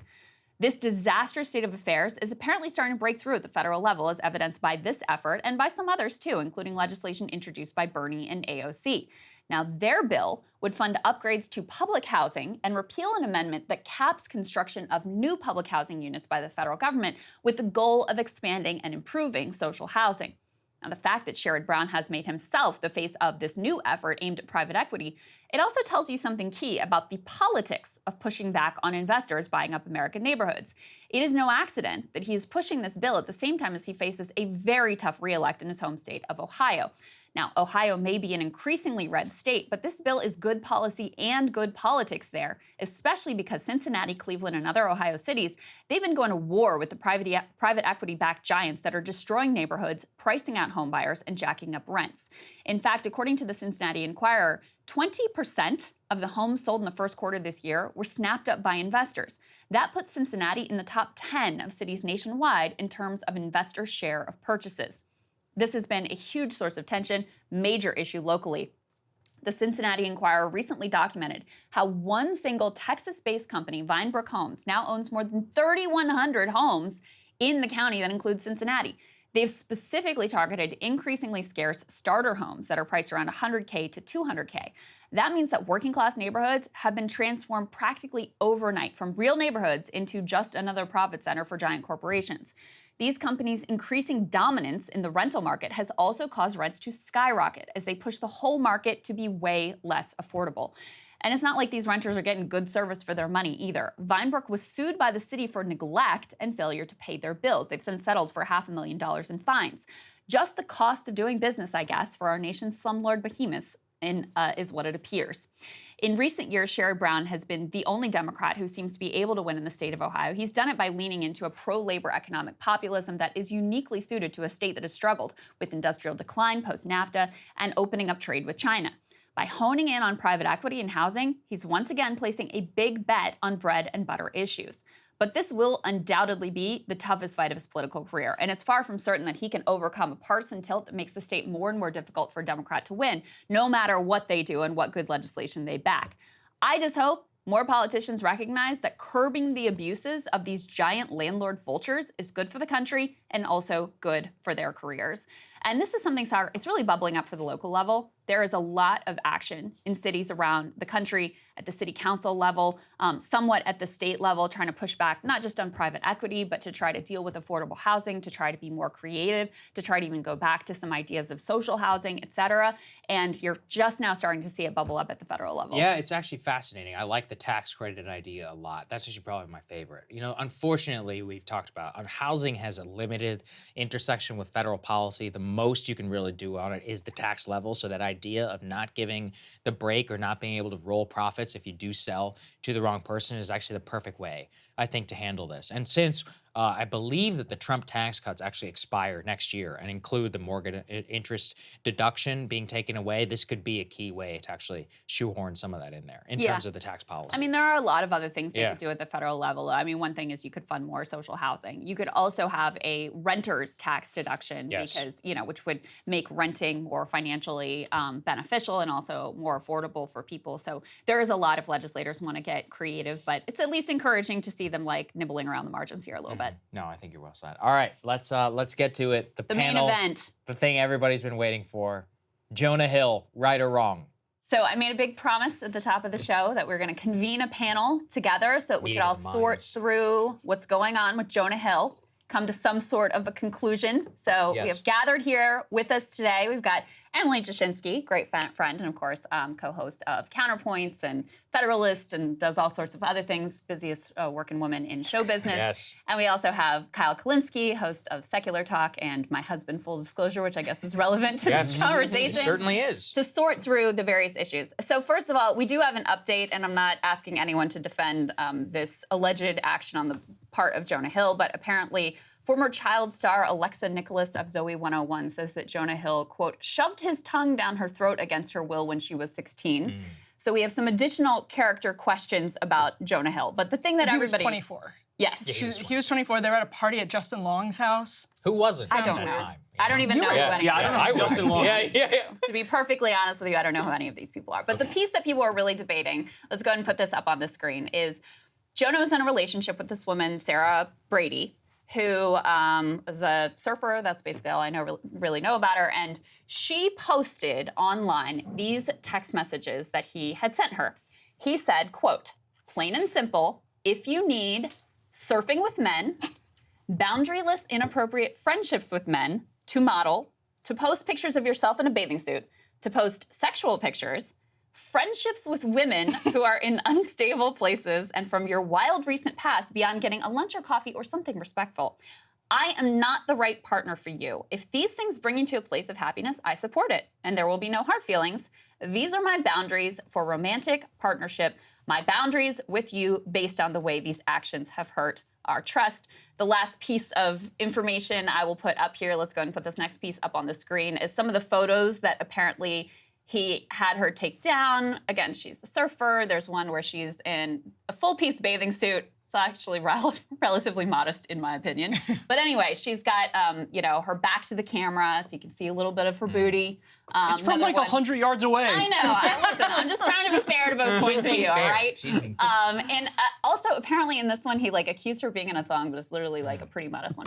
This disastrous state of affairs is apparently starting to break through at the federal level, as evidenced by this effort and by some others too, including legislation introduced by Bernie and AOC. Now, their bill would fund upgrades to public housing and repeal an amendment that caps construction of new public housing units by the federal government with the goal of expanding and improving social housing. Now, the fact that Sherrod Brown has made himself the face of this new effort aimed at private equity, it also tells you something key about the politics of pushing back on investors buying up American neighborhoods. It is no accident that he is pushing this bill at the same time as he faces a very tough reelect in his home state of Ohio. Now, Ohio may be an increasingly red state, but this bill is good policy and good politics there, especially because Cincinnati, Cleveland, and other Ohio cities, they've been going to war with the private equity-backed giants that are destroying neighborhoods, pricing out homebuyers, and jacking up rents. In fact, according to the Cincinnati Enquirer, 20% of the homes sold in the first quarter this year were snapped up by investors. That puts Cincinnati in the top 10 of cities nationwide in terms of investor share of purchases. This has been a huge source of tension, major issue locally. The Cincinnati Enquirer recently documented how one single Texas-based company, Vinebrook Homes, now owns more than 3,100 homes in the county that includes Cincinnati. They've specifically targeted increasingly scarce starter homes that are priced around $100K to $200K. That means that working-class neighborhoods have been transformed practically overnight from real neighborhoods into just another profit center for giant corporations. These companies' increasing dominance in the rental market has also caused rents to skyrocket as they push the whole market to be way less affordable. And it's not like these renters are getting good service for their money either. Vinebrook was sued by the city for neglect and failure to pay their bills. They've since settled for $500,000 in fines. Just the cost of doing business, I guess, for our nation's slumlord behemoths is what it appears. In recent years, Sherrod Brown has been the only Democrat who seems to be able to win in the state of Ohio. He's done it by leaning into a pro-labor economic populism that is uniquely suited to a state that has struggled with industrial decline post-NAFTA and opening up trade with China. By honing in on private equity and housing, he's once again placing a big bet on bread and butter issues. But this will undoubtedly be the toughest fight of his political career, and it's far from certain that he can overcome a partisan tilt that makes the state more and more difficult for a Democrat to win, no matter what they do and what good legislation they back. I just hope more politicians recognize that curbing the abuses of these giant landlord vultures is good for the country and also good for their careers. And this is something, Saagar, it's really bubbling up for the local level. There is a lot of action in cities around the country at the city council level, somewhat at the state level, trying to push back not just on private equity, but to try to deal with affordable housing, to try to be more creative, to try to even go back to some ideas of social housing, et cetera. And you're just now starting to see it bubble up at the federal level.
Yeah, it's actually fascinating. I like the tax credit idea a lot. That's actually probably my favorite. You know, unfortunately, we've talked about housing has a limited intersection with federal policy. The most you can really do on it is the tax level. So that idea of not giving the break or not being able to roll profits if you do sell to the wrong person is actually the perfect way, I think, to handle this. And since I believe that the Trump tax cuts actually expire next year and include the mortgage interest deduction being taken away. This could be a key way to actually shoehorn some of that in there in terms of the tax policy.
I mean, there are a lot of other things they could do at the federal level. I mean, one thing is you could fund more social housing. You could also have a renter's tax deduction because, which would make renting more financially beneficial and also more affordable for people. So there is a lot of legislators who want to get creative, but it's at least encouraging to see them like nibbling around the margins here a little bit.
No, I think you're well said. All right, let's get to it. The panel,
main event.
The thing everybody's been waiting for. Jonah Hill, right or wrong?
So I made a big promise at the top of the show that we're going to convene a panel together so that we could all sort through what's going on with Jonah Hill, come to some sort of a conclusion. So we have gathered here with us today. We've got Emily Jashinsky, great friend, and of course, co-host of Counterpoints and Federalist, and does all sorts of other things, busiest working woman in show business.
Yes.
And we also have Kyle Kulinski, host of Secular Talk, and my husband, Full Disclosure, which I guess is relevant to this conversation.
It certainly is.
To sort through the various issues. So first of all, we do have an update, and I'm not asking anyone to defend this alleged action on the part of Jonah Hill, but apparently former child star Alexa Nicholas of Zoe 101 says that Jonah Hill, quote, shoved his tongue down her throat against her will when she was 16. So we have some additional character questions about Jonah Hill. But the thing that everybody...
He was 24.
Yes.
Yeah, he was 24. They were at a party at Justin Long's house.
Who was it?
I don't know.
Time,
I don't even know who any of
I
these
don't know.
people
Justin Long.
To be perfectly honest with you, I don't know who any of these people are. But the piece that people are really debating, let's go ahead and put this up on the screen, is Jonah was in a relationship with this woman, Sarah Brady, who is a surfer. That's basically all I really know about her. And she posted online these text messages that he had sent her. He said, quote, plain and simple, if you need surfing with men, boundaryless, inappropriate friendships with men, to model, to post pictures of yourself in a bathing suit, to post sexual pictures, friendships with women who are in unstable places, and from your wild recent past beyond getting a lunch or coffee or something respectful. I am not the right partner for you. If these things bring you to a place of happiness, I support it, and there will be no hard feelings. These are my boundaries for romantic partnership, my boundaries with you based on the way these actions have hurt our trust. The last piece of information I will put up here, let's go ahead and put this next piece up on the screen, is some of the photos that apparently he had her take down. Again, she's a surfer. There's one where she's in a full-piece bathing suit. It's actually relatively modest, in my opinion. But anyway, she's got, her back to the camera, so you can see a little bit of her booty.
It's from like 100 yards away.
I know. Listen, I'm just trying to be fair to both points of view, all right? And also, apparently in this one, he accused her of being in a thong, but it's literally like a pretty modest one.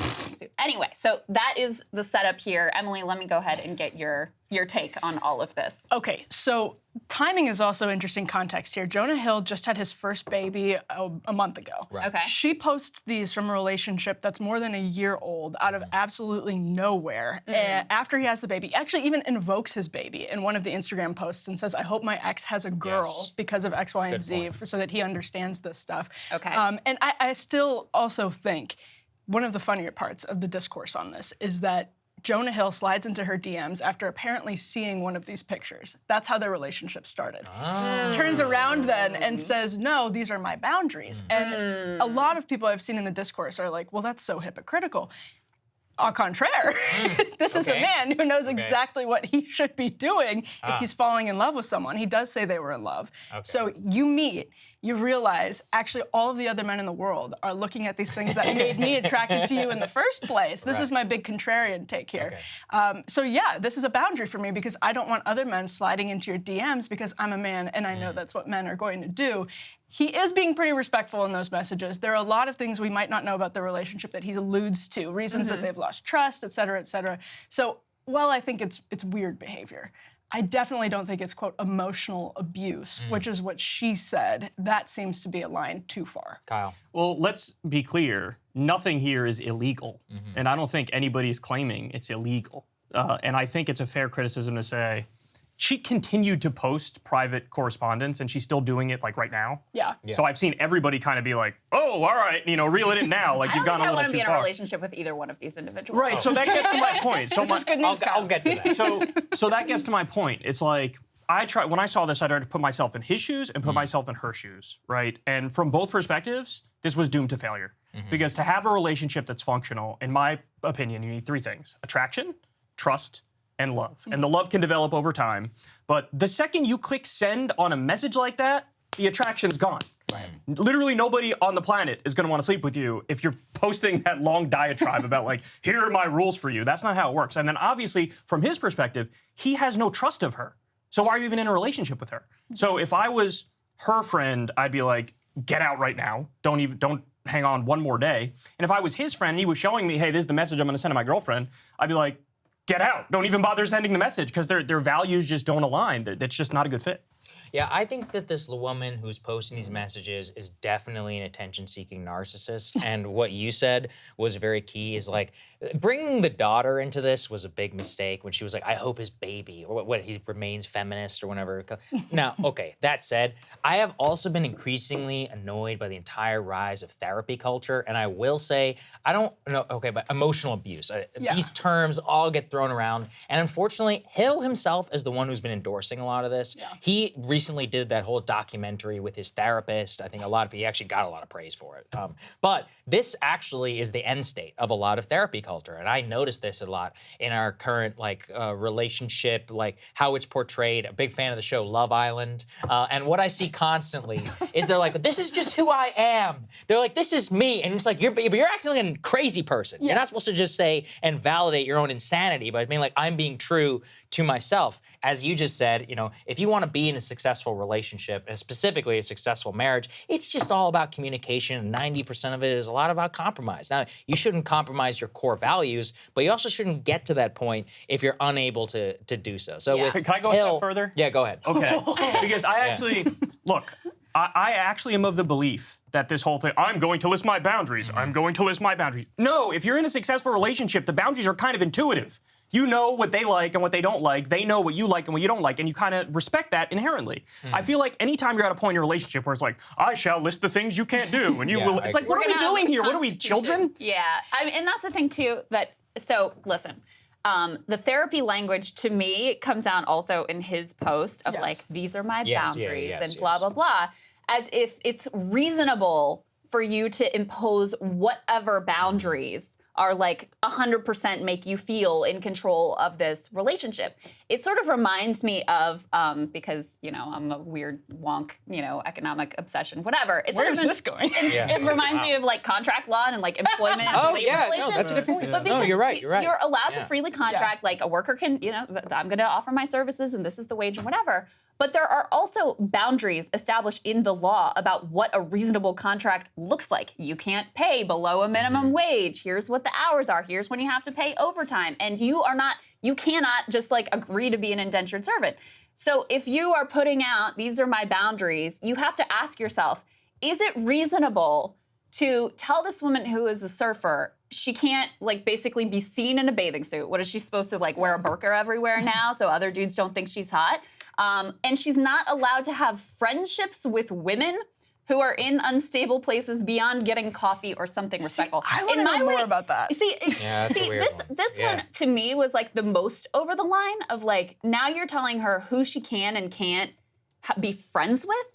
Anyway, so that is the setup here. Emily, let me go ahead and get your take on all of this.
Okay, so timing is also interesting context here. Jonah Hill just had his first baby a month ago.
Right.
Okay.
She posts these from a relationship that's more than a year old out of absolutely nowhere. After he has the baby, actually even invokes his baby in one of the Instagram posts and says, I hope my ex has a girl because of X, Y, and Z, so that he understands this stuff.
Okay.
And I still also think one of the funnier parts of the discourse on this is that Jonah Hill slides into her DMs after apparently seeing one of these pictures. That's how their relationship started. Turns around then and says, no, these are my boundaries. And a lot of people I've seen in the discourse are like, well, that's so hypocritical. Au contraire, this is a man who knows exactly what he should be doing if he's falling in love with someone. He does say they were in love. So you meet, you realize actually all of the other men in the world are looking at these things that made me attracted to you in the first place. This is my big contrarian take here. So yeah, this is a boundary for me because I don't want other men sliding into your DMs because I'm a man and I know that's what men are going to do. He is being pretty respectful in those messages. There are a lot of things we might not know about the relationship that he alludes to, reasons that they've lost trust, et cetera, et cetera. So while I think it's weird behavior, I definitely don't think it's, quote, emotional abuse, which is what she said. That seems to be a line too far.
Kyle.
Well, let's be clear. Nothing here is illegal. And I don't think anybody's claiming it's illegal. And I think it's a fair criticism to say, she continued to post private correspondence, and she's still doing it, like, right now.
Yeah.
So I've seen everybody kind of be like, oh, all right, reel it in now. Like, you've gone a little too far.
I don't think I want to be in a relationship with either one of these individuals.
Right, so that gets to my point. So
this is good news,
I'll get to that.
So that gets to my point. It's like, when I saw this, I tried to put myself in his shoes and put myself in her shoes, right? And from both perspectives, this was doomed to failure. Because to have a relationship that's functional, in my opinion, you need three things: attraction, trust, and love. And the love can develop over time. But the second you click send on a message like that, the attraction's gone. Right. Literally nobody on the planet is going to want to sleep with you if you're posting that long diatribe about like, here are my rules for you. That's not how it works. And then obviously, from his perspective, he has no trust of her. So why are you even in a relationship with her? So if I was her friend, I'd be like, get out right now. Don't hang on one more day. And if I was his friend and he was showing me, hey, this is the message I'm going to send to my girlfriend, I'd be like, get out. Don't even bother sending the message because their values just don't align. That's just not a good fit.
Yeah, I think that this woman who's posting these messages is definitely an attention-seeking narcissist. And what you said was very key, is like, bringing the daughter into this was a big mistake when she was like, I hope his baby, or what he remains feminist or whatever. Now, okay, that said, I have also been increasingly annoyed by the entire rise of therapy culture. And I will say, I don't know, okay, but emotional abuse. These terms all get thrown around. And unfortunately, Hill himself is the one who's been endorsing a lot of this. Yeah. He recently did that whole documentary with his therapist. I think he actually got a lot of praise for it. But this actually is the end state of a lot of therapy culture. And I noticed this a lot in our current relationship, like how it's portrayed. A big fan of the show Love Island. And what I see constantly is they're like, this is just who I am. They're like, this is me. And it's like, you're acting like a crazy person. Yeah. You're not supposed to just say and validate your own insanity by being like, I'm being true to myself. As you just said, if you want to be in a successful relationship, and specifically a successful marriage, it's just all about communication, and 90% of it is a lot about compromise. Now, you shouldn't compromise your core values, but you also shouldn't get to that point if you're unable to do so. So
Can I go a step further?
Yeah, go ahead.
Okay, because I actually, look, I actually am of the belief that this whole thing, I'm going to list my boundaries, I'm going to list my boundaries. No, if you're in a successful relationship, the boundaries are kind of intuitive. You know what they like and what they don't like. They know what you like and what you don't like, and you kind of respect that inherently. I feel like anytime you're at a point in your relationship where it's like, I shall list the things you can't do, and you will. It's like, what are we doing here? What are we, children?
Yeah, and that's the thing too. So listen, the therapy language to me comes out also in his post of like, these are my boundaries and blah blah blah, as if it's reasonable for you to impose whatever boundaries are like 100% make you feel in control of this relationship. It sort of reminds me of, because, I'm a weird wonk, economic obsession, whatever.
Where is this going?
It reminds me of like contract law and like employment.
No, that's a good point.
But because
you're right.
You're allowed to freely contract, like a worker can, I'm going to offer my services and this is the wage and whatever. But there are also boundaries established in the law about what a reasonable contract looks like. You can't pay below a minimum wage. Here's what the hours are. Here's when you have to pay overtime. And you cannot just like agree to be an indentured servant. So if you are putting out, these are my boundaries, you have to ask yourself, is it reasonable to tell this woman who is a surfer she can't like basically be seen in a bathing suit? What is she supposed to like wear a burqa everywhere now so other dudes don't think she's hot? And she's not allowed to have friendships with women who are in unstable places beyond getting coffee or something respectful.
I want to know more about that.
This one to me was like the most over the line of like, now you're telling her who she can and can't be friends with.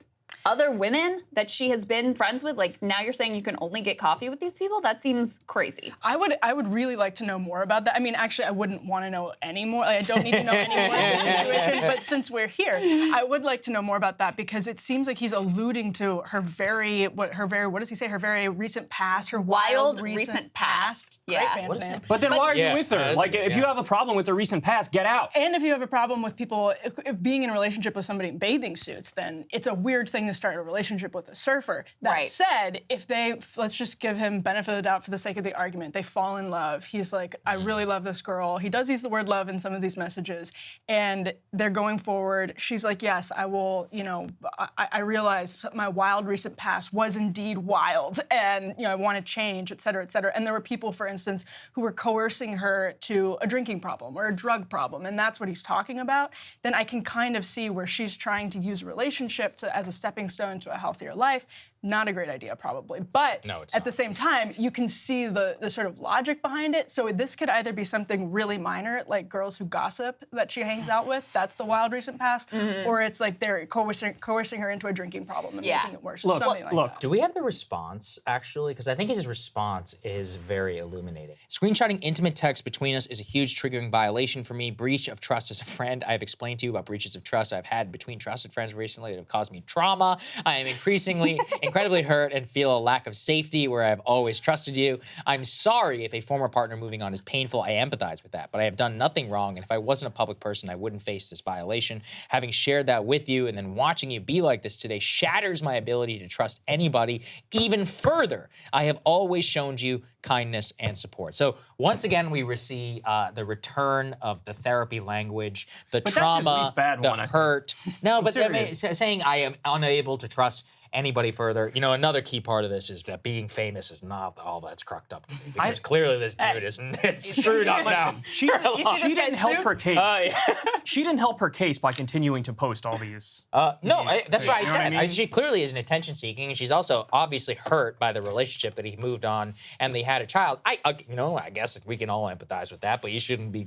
Other women that she has been friends with, like now you're saying you can only get coffee with these people? That seems crazy.
I would really like to know more about that. I mean, actually, I wouldn't want to know any more. I don't need to know any more of the situation. But since we're here, I would like to know more about that because it seems like he's alluding to her very recent past, her wild recent past.
Yeah.
But then why are you with her? Like, if you have a problem with her recent past, get out.
And if you have a problem with people being in a relationship with somebody in bathing suits, then it's a weird thing to start a relationship with a surfer. That said, if let's just give him benefit of the doubt for the sake of the argument, they fall in love. He's like, I really love this girl. He does use the word love in some of these messages, and they're going forward. She's like, yes, I will, I realized my wild recent past was indeed wild, and, I want to change, et cetera, et cetera. And there were people, for instance, who were coercing her to a drinking problem or a drug problem, and that's what he's talking about. Then I can kind of see where she's trying to use a relationship as a stepping stone to a healthier life. not a great idea, probably. But
No, it's
at the
not.
same time, you can see the sort of logic behind it. So this could either be something really minor, like girls who gossip that she hangs out with, that's the wild recent past, or it's like they're coercing her into a drinking problem and making it worse. Something like that.
Do we have the response, actually? Because I think his response is very illuminating. Screenshotting intimate text between us is a huge triggering violation for me. Breach of trust as a friend. I have explained to you about breaches of trust I've had between trusted friends recently that have caused me trauma. I am incredibly hurt and feel a lack of safety where I've always trusted you. I'm sorry if a former partner moving on is painful. I empathize with that, but I have done nothing wrong, and if I wasn't a public person, I wouldn't face this violation. Having shared that with you and then watching you be like this today shatters my ability to trust anybody even further. I have always shown you kindness and support. So once again, we see the return of the therapy language, the
But that's his
trauma,
least bad
the
one, I think.
hurt. No, but I mean,
serious.
saying I am unable to trust anybody further. You know, another key part of this is that being famous is not all that's cracked up to be, because clearly this dude isn't. It's screwed up now.
She
this
didn't
guy's
help
suit?
her case. She didn't help her case by continuing to post all these.
No, that's what I
You know what I
said.
mean?
She clearly isn't attention seeking, and she's also obviously hurt by the relationship that he moved on and they had a child. I guess we can all empathize with that, but you shouldn't be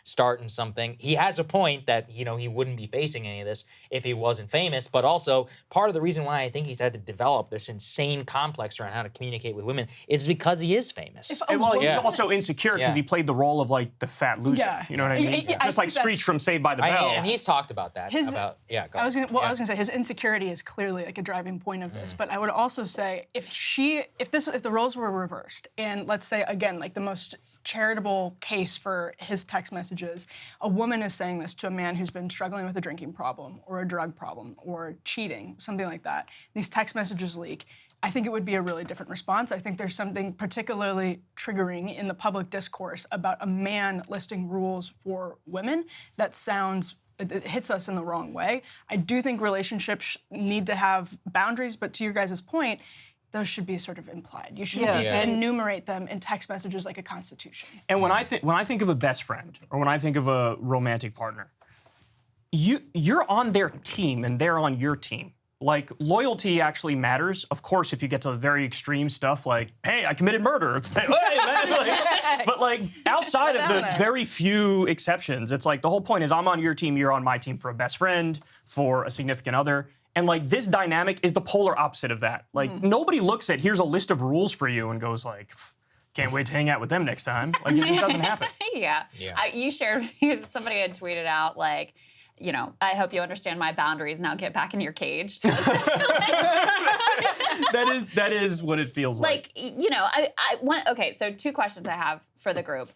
starting something. He has a point that, he wouldn't be facing any of this if he wasn't famous, but also part of the reason why I think he's had to develop this insane complex around how to communicate with women is because he is famous.
And he's also insecure because he played the role of like the fat loser.
Yeah.
You know what I mean?
Yeah, I
Just like
think
Screech from Saved by the Bell.
And he's talked about that.
His-
go
I was
ahead.
gonna say his insecurity is clearly like a driving point of this, but I would also say if the roles were reversed, and let's say again like the most charitable case for his text messages, a woman is saying this to a man who's been struggling with a drinking problem or a drug problem or cheating, something like that. These text messages leak. I think it would be a really different response. I think there's something particularly triggering in the public discourse about a man listing rules for women that it hits us in the wrong way. I do think relationships need to have boundaries, but to your guys' point, those should be sort of implied. You should need to enumerate them in text messages like a constitution.
And when I think of a best friend or when I think of a romantic partner, you're on their team and they're on your team. Like, loyalty actually matters. Of course, if you get to the very extreme stuff like, hey, I committed murder, it's like, hey, man. But like, outside of the very few exceptions, it's like the whole point is I'm on your team, you're on my team for a best friend, for a significant other. And like, this dynamic is the polar opposite of that. Like, nobody looks at, here's a list of rules for you and goes like, can't wait to hang out with them next time. Like, it just doesn't happen.
You shared with me, somebody had tweeted out like, I hope you understand my boundaries. Now get back in your cage.
That is what it feels like.
Okay, so two questions I have for the group.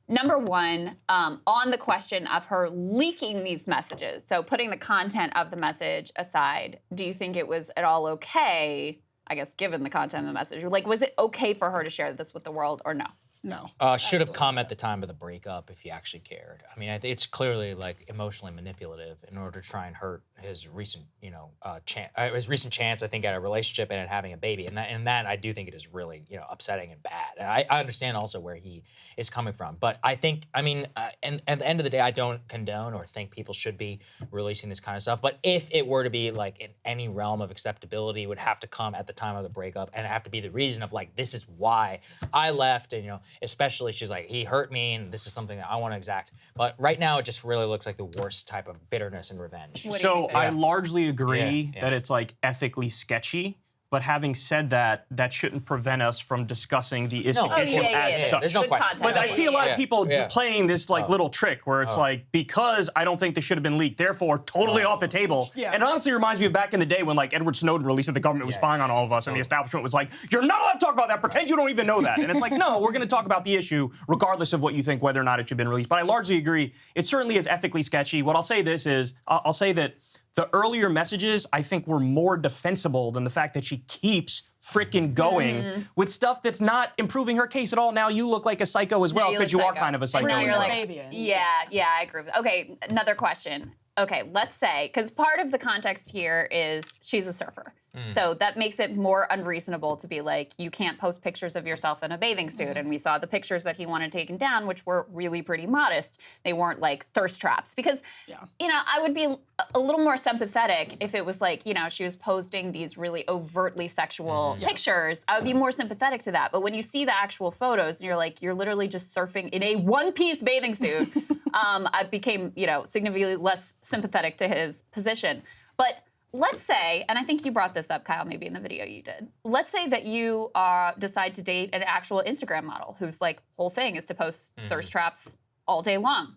Number one, on the question of her leaking these messages, so putting the content of the message aside, do you think it was at all okay, I guess, given the content of the message? Like, was it okay for her to share this with the world or no?
No.
Should have come at the time of the breakup if he actually cared. I mean, it's clearly like emotionally manipulative in order to try and hurt his recent, his recent chance, I think, at a relationship and at having a baby. And that I do think it is really, upsetting and bad. And I understand also where he is coming from. But I think, and at the end of the day, I don't condone or think people should be releasing this kind of stuff. But if it were to be like in any realm of acceptability, it would have to come at the time of the breakup and have to be the reason of like, this is why I left. And, especially she's like, he hurt me and this is something that I want to exact. But right now it just really looks like the worst type of bitterness and revenge.
So I largely agree that it's like ethically sketchy. But having said that, that shouldn't prevent us from discussing the issue as such.
There's no question.
But I see a lot of people playing this like little trick where it's like, because I don't think this should have been leaked, therefore totally off the table.
Yeah.
And it honestly reminds me of back in the day when like Edward Snowden released that the government was spying on all of us and the establishment was like, you're not allowed to talk about that, pretend you don't even know that. And it's like, no, we're gonna talk about the issue regardless of what you think, whether or not it should have been released. But I largely agree, it certainly is ethically sketchy. What I'll say this is, I'll say that the earlier messages, I think, were more defensible than the fact that she keeps freaking going with stuff that's not improving her case at all. Now you look like a psycho as well because you are kind of a psycho.
Now
as
you're
well.
like, I agree with that. Okay, another question. Okay, let's say, because part of the context here is she's a surfer. So that makes it more unreasonable to be like, you can't post pictures of yourself in a bathing suit. And we saw the pictures that he wanted taken down, which were really pretty modest. They weren't like thirst traps. Because, you know, I would be a little more sympathetic if it was like, you know, she was posting these really overtly sexual pictures. I would be more sympathetic to that. But when you see the actual photos and you're like, you're literally just surfing in a one-piece bathing suit, I became, you know, significantly less sympathetic to his position. But let's say, and I think you brought this up, Kyle, maybe in the video you did. Let's say that you decide to date an actual Instagram model whose like whole thing is to post thirst traps all day long.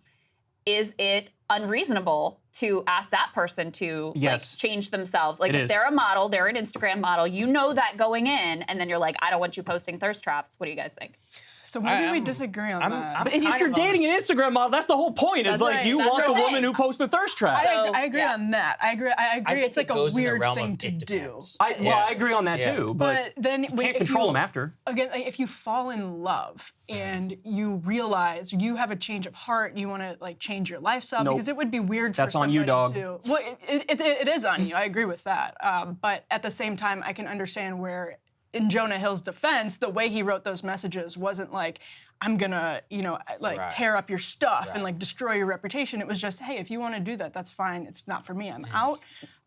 Is it unreasonable to ask that person to like, change themselves? Like if they're a model, they're an Instagram model, you know that going in, and then you're like, I don't want you posting thirst traps. What do you guys think?
So maybe we disagree on that.
But if you're dating an Instagram model, that's the whole point. Is like you want the woman who posts the thirst trap.
I agree on that. I agree. It's like a weird thing to do.
I agree on that too. But
then
you can't control them after.
Again, like, if you fall in love and you realize you have a change of heart, you want to like change your lifestyle because it would be weird.
That's
for
on you, dog.
Well, it is on you. I agree with that. But at the same time, I can understand where, in Jonah Hill's defense, the way he wrote those messages wasn't like, I'm gonna, you know, like tear up your stuff and like destroy your reputation. It was just, hey, if you want to do that, that's fine. It's not for me. I'm out.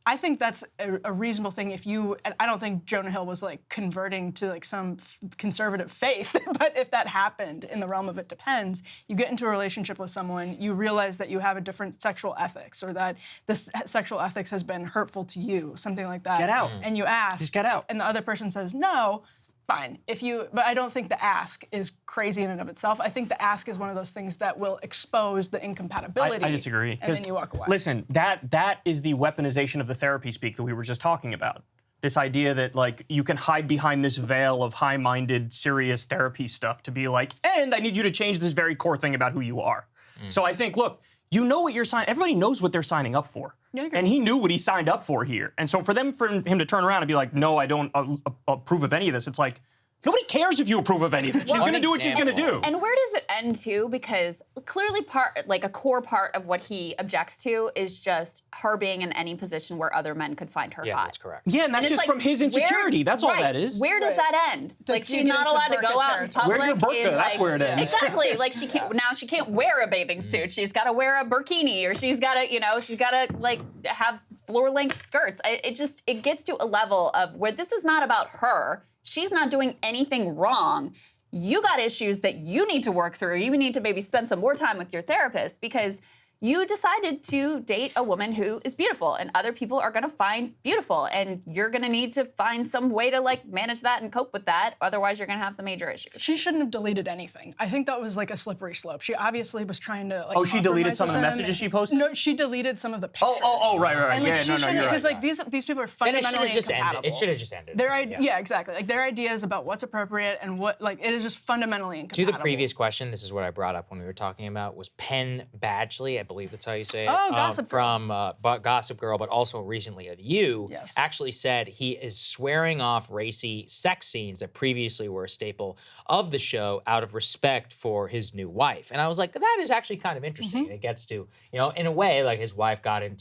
I think that's a reasonable thing if you, and I don't think Jonah Hill was like converting to like some conservative faith, but if that happened in the realm of it depends, you get into a relationship with someone, you realize that you have a different sexual ethics or that this sexual ethics has been hurtful to you, something like that.
Get out.
And you ask.
Just get out.
And the other person says no. Fine. But I don't think the ask is crazy in and of itself. I think the ask is one of those things that will expose the incompatibility.
I disagree.
And then you walk away.
Listen, that is the weaponization of the therapy speak that we were just talking about. This idea that like you can hide behind this veil of high-minded, serious therapy stuff to be like, and I need you to change this very core thing about who you are. So I think, look, you know what you're signing. Everybody knows what they're signing up for. And he knew what he signed up for here. And so for him to turn around and be like, no, I don't approve of any of this, it's like, nobody cares if you approve of any of it. She's going to do what she's going to do.
And where does it end too? Because clearly a core part of what he objects to is just her being in any position where other men could find her hot.
Yeah, that's correct.
Yeah, and that's just like, from his insecurity. That's all that is.
Where does that end? Like she's not allowed to go out in public.
Wear your burqa, that's where it ends.
Exactly. Like she can't wear a bathing suit. She's got to wear a burkini, or she's got to like have floor-length skirts. It gets to a level of where this is not about her. She's not doing anything wrong. You got issues that you need to work through. You need to maybe spend some more time with your therapist because you decided to date a woman who is beautiful and other people are gonna find beautiful, and you're gonna need to find some way to like manage that and cope with that. Otherwise you're gonna have some major issues.
She shouldn't have deleted anything. I think that was like a slippery slope. She obviously was trying to like
she deleted some of the messages she posted?
No, she deleted some of the pictures.
Right.
And, like,
Yeah, no, you're right.
Because like these people are fundamentally incompatible.
It should have just ended.
Yeah, exactly. Like their ideas about what's appropriate and what, like, it is just fundamentally incompatible.
To the previous question, this is what I brought up when we were talking about, was Penn Badgley, I believe that's how you say it.
Oh, Gossip Girl.
From Gossip Girl, but also recently of You, actually said he is swearing off racy sex scenes that previously were a staple of the show out of respect for his new wife. And I was like, that is actually kind of interesting. It gets to, in a way, like his wife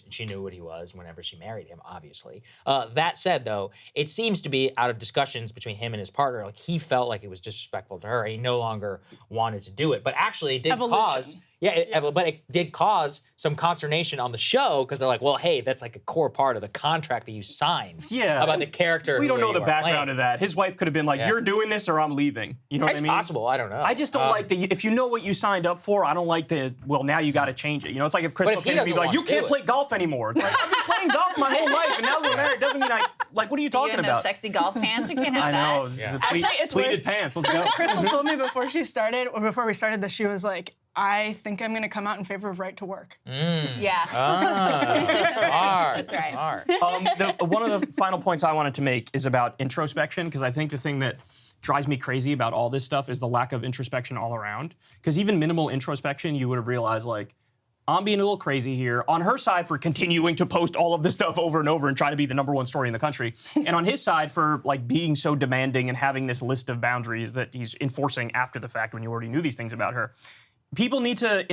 she knew what he was whenever she married him, obviously. That said, though, it seems to be out of discussions between him and his partner, like he felt like it was disrespectful to her and he no longer wanted to do it. But actually it did cause... but it did cause some consternation on the show because they're like, well, hey, that's like a core part of the contract that you signed about the character.
We don't know the background of that. His wife could have been like, you're doing this or I'm leaving. You know what I mean?
It's possible. I don't know.
I just don't like if you know what you signed up for, I don't like now you got to change it. It's like if Krystal came and be like, you can't play golf anymore. It's like, I've been playing golf my whole life and now we're married. Doesn't mean what are you talking about?
Those sexy golf pants, you can't have
that. I know.
Yeah.
Actually, it's
pleated pants. Let's go.
Krystal told me before we started this, she was like, I think I'm going to come out in favor of right to work.
Yeah.
That's smart.
That's right.
Smart.
One of the final points I wanted to make is about introspection, because I think the thing that drives me crazy about all this stuff is the lack of introspection all around. Because even minimal introspection, you would have realized, like, I'm being a little crazy here. On her side for continuing to post all of this stuff over and over and try to be the #1 story in the country. And on his side for like being so demanding and having this list of boundaries that he's enforcing after the fact when you already knew these things about her. People need to,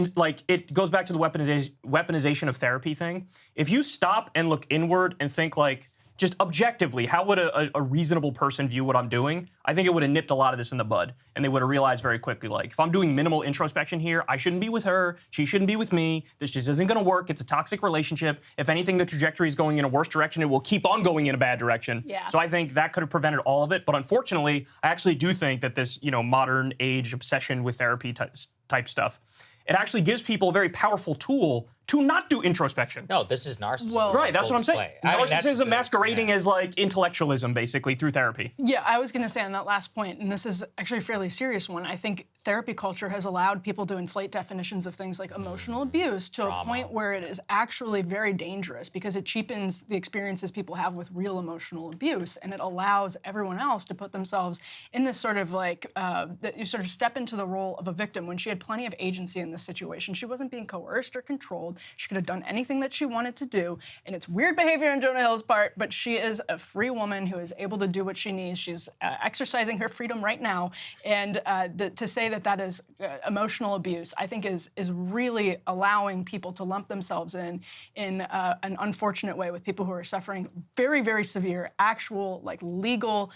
it goes back to the weaponization of therapy thing. If you stop and look inward and think like, just objectively, how would a reasonable person view what I'm doing? I think it would have nipped a lot of this in the bud, and they would have realized very quickly, like, if I'm doing minimal introspection here, I shouldn't be with her, she shouldn't be with me, this just isn't gonna work, it's a toxic relationship. If anything, the trajectory is going in a worse direction, it will keep on going in a bad direction.
Yeah.
So I think that could have prevented all of it, but unfortunately, I actually do think that this, modern age obsession with therapy type stuff, it actually gives people a very powerful tool to not do introspection.
No, this is narcissism.
Well,
Right, that's what I'm saying.
I mean, that's
Narcissism
good,
masquerading
yeah.
as like intellectualism, basically, through therapy.
Yeah, I was going to say on that last point, and this is actually a fairly serious one, I think therapy culture has allowed people to inflate definitions of things like emotional abuse to a point where it is actually very dangerous because it cheapens the experiences people have with real emotional abuse, and it allows everyone else to put themselves in this sort of like, that you sort of step into the role of a victim when she had plenty of agency in this situation. She wasn't being coerced or controlled. She could have done anything that she wanted to do, and it's weird behavior on Jonah Hill's part, but she is a free woman who is able to do what she needs. She's exercising her freedom right now, and to say that is emotional abuse, I think is really allowing people to lump themselves in an unfortunate way with people who are suffering very, very severe, actual, like legal,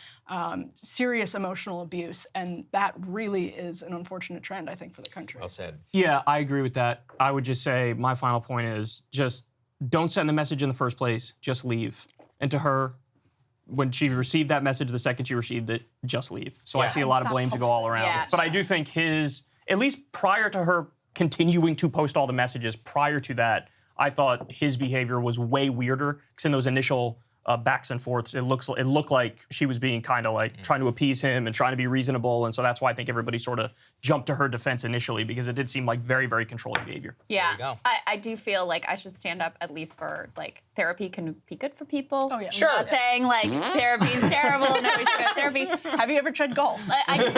serious emotional abuse, and that really is an unfortunate trend, I think, for the country.
Well said.
Yeah, I agree with that. I would just say my final point is just don't send the message in the first place, just leave. And to her, when she received that message, the second she received it, just leave. So I
Yeah.
see a lot of
Stop
blame to go all
posting.
around.
Yeah.
But I do think at least prior to her continuing to post all the messages, prior to that, I thought his behavior was way weirder because in those initial backs and forths, it looked like she was being kind of like trying to appease him and trying to be reasonable, and so that's why I think everybody sort of jumped to her defense initially because it did seem like very, very controlling behavior.
Yeah,
you go.
I do feel like I should stand up at least for like therapy can be good for people.
Oh, yeah.
Sure. I'm not saying like therapy's terrible. No, we should go to therapy.
Have you ever tried golf?
I just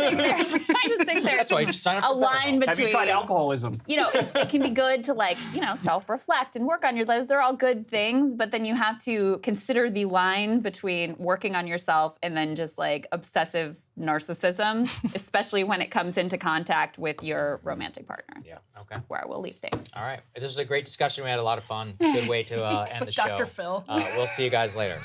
think there's
That's why you should sign up
a
for
line
BetterHelp.
between.
Have you tried alcoholism?
It can be good to like, self-reflect and work on your lives. They're all good things, but then you have to consider the line between working on yourself and then just like obsessive narcissism, especially when it comes into contact with your romantic partner.
Yeah,
That's
okay.
where I will leave things.
All right. This was a great discussion. We had a lot of fun. Good way to end the show.
Dr. Phil.
We'll see you guys later.